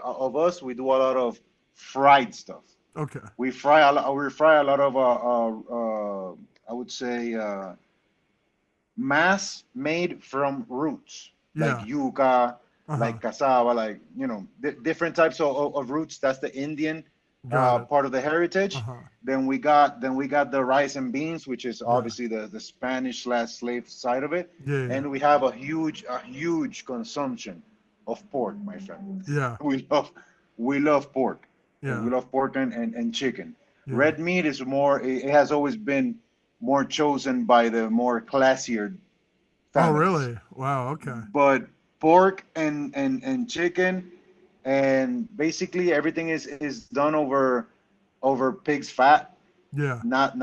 B: of us. We do a lot of fried stuff.
A: Okay.
B: We fry a lot of I would say mass made from roots like
A: Yeah.
B: yuca,
A: Uh-huh.
B: like cassava, like different types of roots. That's the Indian
A: Got it.
B: part of the heritage.
A: Uh-huh.
B: Then we got the rice and beans, which is
A: Yeah.
B: obviously the Spanish slash slave side of it,
A: Yeah, yeah.
B: and we have a huge consumption of pork, my friend.
A: Yeah.
B: We love pork, and
A: Yeah.
B: we love pork and chicken.
A: Yeah.
B: Red meat is more. It has always been more chosen by the more classier
A: Oh,
B: families,
A: really? Wow, okay.
B: but pork and chicken and basically everything is done over pig's fat,
A: Yeah.
B: not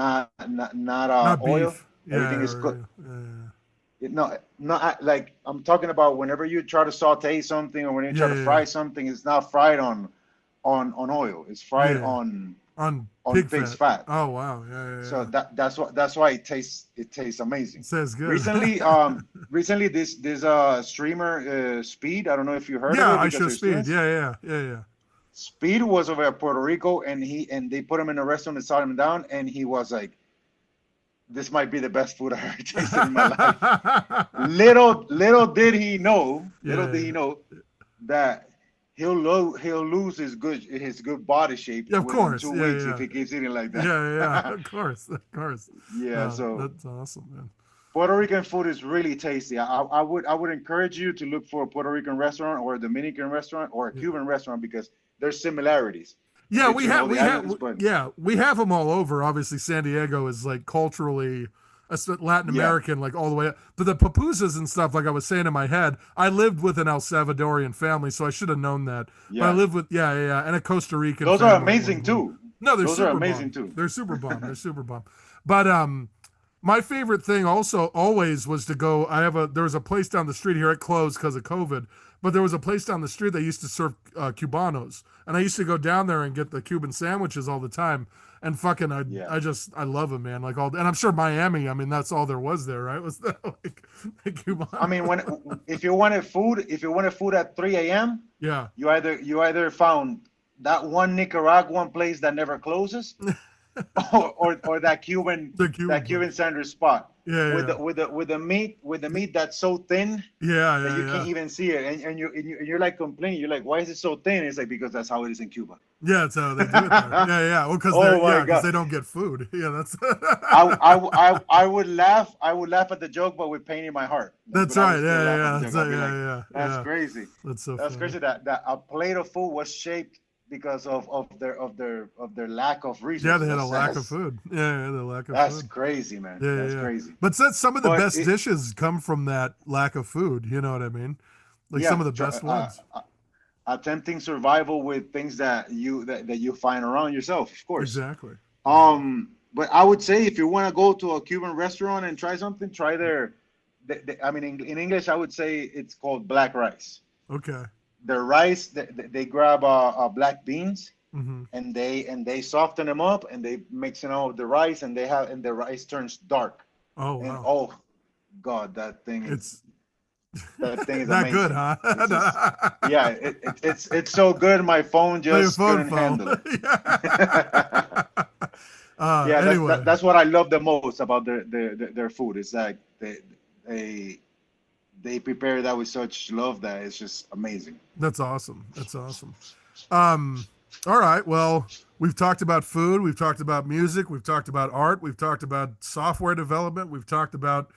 A: Not
B: oil.
A: beef.
B: Everything
A: Yeah,
B: is cooked.
A: yeah.
B: No, not like I'm talking about whenever you try to saute something or when you
A: Yeah,
B: try to
A: yeah, yeah.
B: fry something, it's not fried on oil. It's
A: Yeah,
B: fried
A: yeah. on
B: on
A: pig
B: pig's
A: fat.
B: fat.
A: Oh wow, yeah.
B: So that's why it tastes amazing.
A: It says good.
B: Recently this streamer Speed. I don't know if you heard of
A: Yeah,
B: it
A: I
B: because
A: show
B: they're
A: speed.
B: students.
A: Yeah.
B: Speed was over at Puerto Rico, and they put him in a restaurant and sat him down, and he was like, "This might be the best food I ever tasted in my life." Little did he know,
A: Yeah.
B: that he'll lose his good body shape
A: Yeah, of
B: within
A: course.
B: 2 weeks if he keeps eating like that.
A: Of course.
B: Yeah, so
A: That's awesome, man.
B: Puerto Rican food is really tasty. I would encourage you to look for a Puerto Rican restaurant or a Dominican restaurant or a
A: Yeah.
B: Cuban restaurant because there's similarities
A: Yeah,
B: between all the islands. But
A: we have them all over. Obviously, San Diego is like culturally Latin
B: yeah,
A: American, like all the way up. But the pupusas and stuff, like I was saying in my head, I lived with an El Salvadorian family, so I should have known that. But I
B: yeah,
A: lived with and a Costa Rican
B: those are
A: family at one
B: amazing
A: point.
B: too.
A: No, they're
B: Those are
A: super
B: amazing
A: bomb.
B: too.
A: They're super bomb. They're super bomb. But my favorite thing also always was to go. There was a place down the street here. It closed because of COVID, but there was a place down the street that used to serve Cubanos, and I used to go down there and get the Cuban sandwiches all the time. And fucking,
B: Yeah.
A: I love them, man. Like and I'm sure Miami. I mean, that's all there was there, right? Was that like the Cubanos?
B: I mean, if you wanted food at 3 a.m.,
A: Yeah.
B: you either found that one Nicaraguan place that never closes, or
A: The Cuban
B: Cuban sandwich spot
A: Yeah,
B: with
A: yeah.
B: the meat that's so thin
A: Yeah,
B: that you
A: yeah.
B: can't even see it, and you're like complaining, you're like, why is it so thin? It's like, because that's how it is in Cuba.
A: Yeah, that's how they do it there. Yeah. Well, because
B: Oh my
A: because
B: God.
A: they don't get food. Yeah, that's
B: I would laugh at the joke, but with pain in my heart.
A: that's
B: But I would
A: right.
B: still laugh
A: Yeah.
B: at the
A: That's
B: joke. I'd
A: right.
B: be like,
A: Yeah.
B: that's crazy.
A: That's so
B: That's
A: funny.
B: crazy that a plate of food was shaped because of their lack of resources.
A: Yeah, they had a lack of food. Yeah, the lack of
B: That's
A: food.
B: crazy, man.
A: Yeah,
B: That's
A: yeah.
B: crazy.
A: But some of the
B: But
A: best dishes come from that lack of food. You know what I mean? Like some
B: yeah,
A: of the best ones.
B: attempting survival with things that you find around yourself, of course.
A: Exactly.
B: But I would say if you want to go to a Cuban restaurant and try something, try I mean, in English, I would say it's called black rice.
A: Okay.
B: The rice, they grab black beans
A: Mm-hmm.
B: and they soften them up and they mix it up with the rice and the rice turns dark.
A: Oh
B: And
A: wow.
B: oh God, that thing
A: It's
B: is
A: not
B: amazing.
A: good, huh?
B: Yeah, it's so good. My phone
A: Your
B: just
A: phone
B: couldn't
A: fell.
B: handle it.
A: Yeah. Anyway.
B: That's what I love the most about their food. It's like they prepare that with such love that it's just amazing.
A: That's awesome. That's awesome. All right. Well, we've talked about food. We've talked about music. We've talked about art. We've talked about software development. We've talked about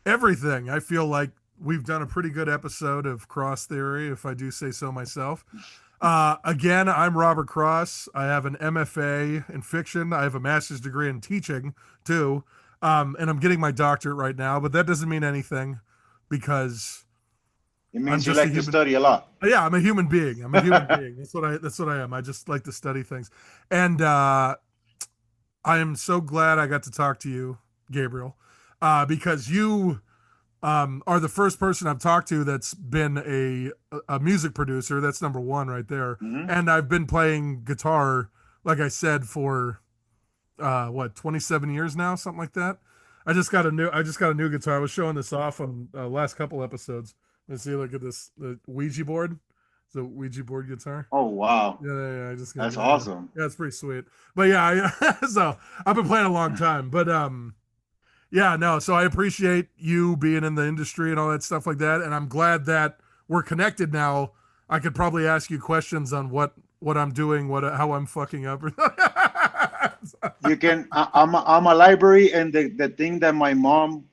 A: everything. I feel like we've done a pretty good episode of Cross Theory, if I do say so myself. Again, I'm Robert Cross. I have an MFA in fiction. I have a master's degree in teaching too. And I'm getting my doctorate right now, but that doesn't mean anything because
B: It
A: I'm
B: means you
A: just a
B: like to
A: human.
B: study a lot.
A: Yeah, I'm a human being. I'm a human being. That's what I am. I just like to study things. And I am so glad I got to talk to you, Gabriel, because you are the first person I've talked to that's been a music producer. That's number one right there.
B: Hmm.
A: And I've been playing guitar, like I said, for 27 years now, something like that. I just got a new guitar. I was showing this off on last couple episodes. Let's see, look at this, the Ouija board. It's a Ouija board guitar.
B: Oh wow,
A: Yeah. I just got
B: that's
A: it.
B: awesome.
A: Yeah, it's pretty sweet. But yeah, so I've been playing a long time. But yeah, no. So I appreciate you being in the industry and all that stuff like that. And I'm glad that we're connected now. I could probably ask you questions on what I'm doing, how I'm fucking up.
B: You can. I'm a library, and the thing that my mom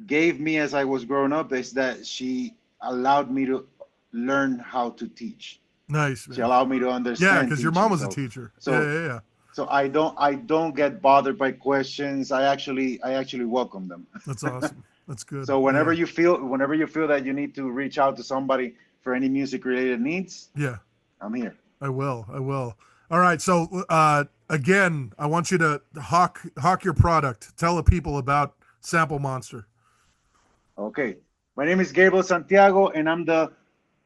B: gave me as I was growing up is that she allowed me to learn how to teach.
A: Nice,
B: She
A: man.
B: allowed me to
A: Yeah,
B: understand
A: because your
B: teaching.
A: mom was a
B: So
A: teacher.
B: so
A: Yeah.
B: so I don't get bothered by questions. I actually welcome them.
A: That's awesome. That's good.
B: So whenever
A: Yeah.
B: you feel that you need to reach out to somebody for any music related needs,
A: Yeah.
B: I'm here.
A: I will. All right. So again, I want you to hawk your product. Tell the people about Sample Monster.
B: Okay. My name is Gabriel Santiago, and I'm the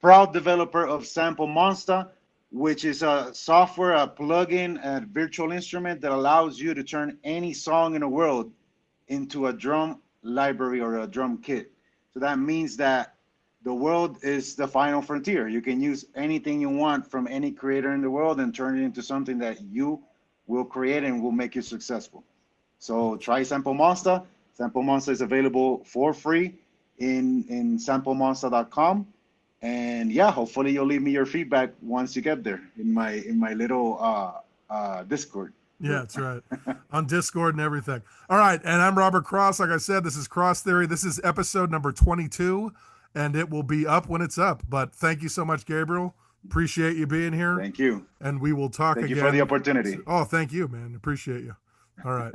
B: proud developer of Sample Monster. which is a software, a plugin, a virtual instrument that allows you to turn any song in the world into a drum library or a drum kit. So that means that the world is the final frontier. You can use anything you want from any creator in the world and turn it into something that you will create and will make you successful. So try Sample Monster. Sample Monster is available for free in samplemonster.com. And yeah, hopefully you'll leave me your feedback once you get there in my little Discord.
A: Yeah, that's right. On Discord and everything. All right. And I'm Robert Cross. Like I said, this is Cross Theory. This is episode number 22, and it will be up when it's up. But thank you so much, Gabriel. Appreciate you being here.
B: Thank you.
A: And we will talk
B: Thank
A: again.
B: you for the opportunity.
A: Oh, thank you, man. Appreciate you. All right.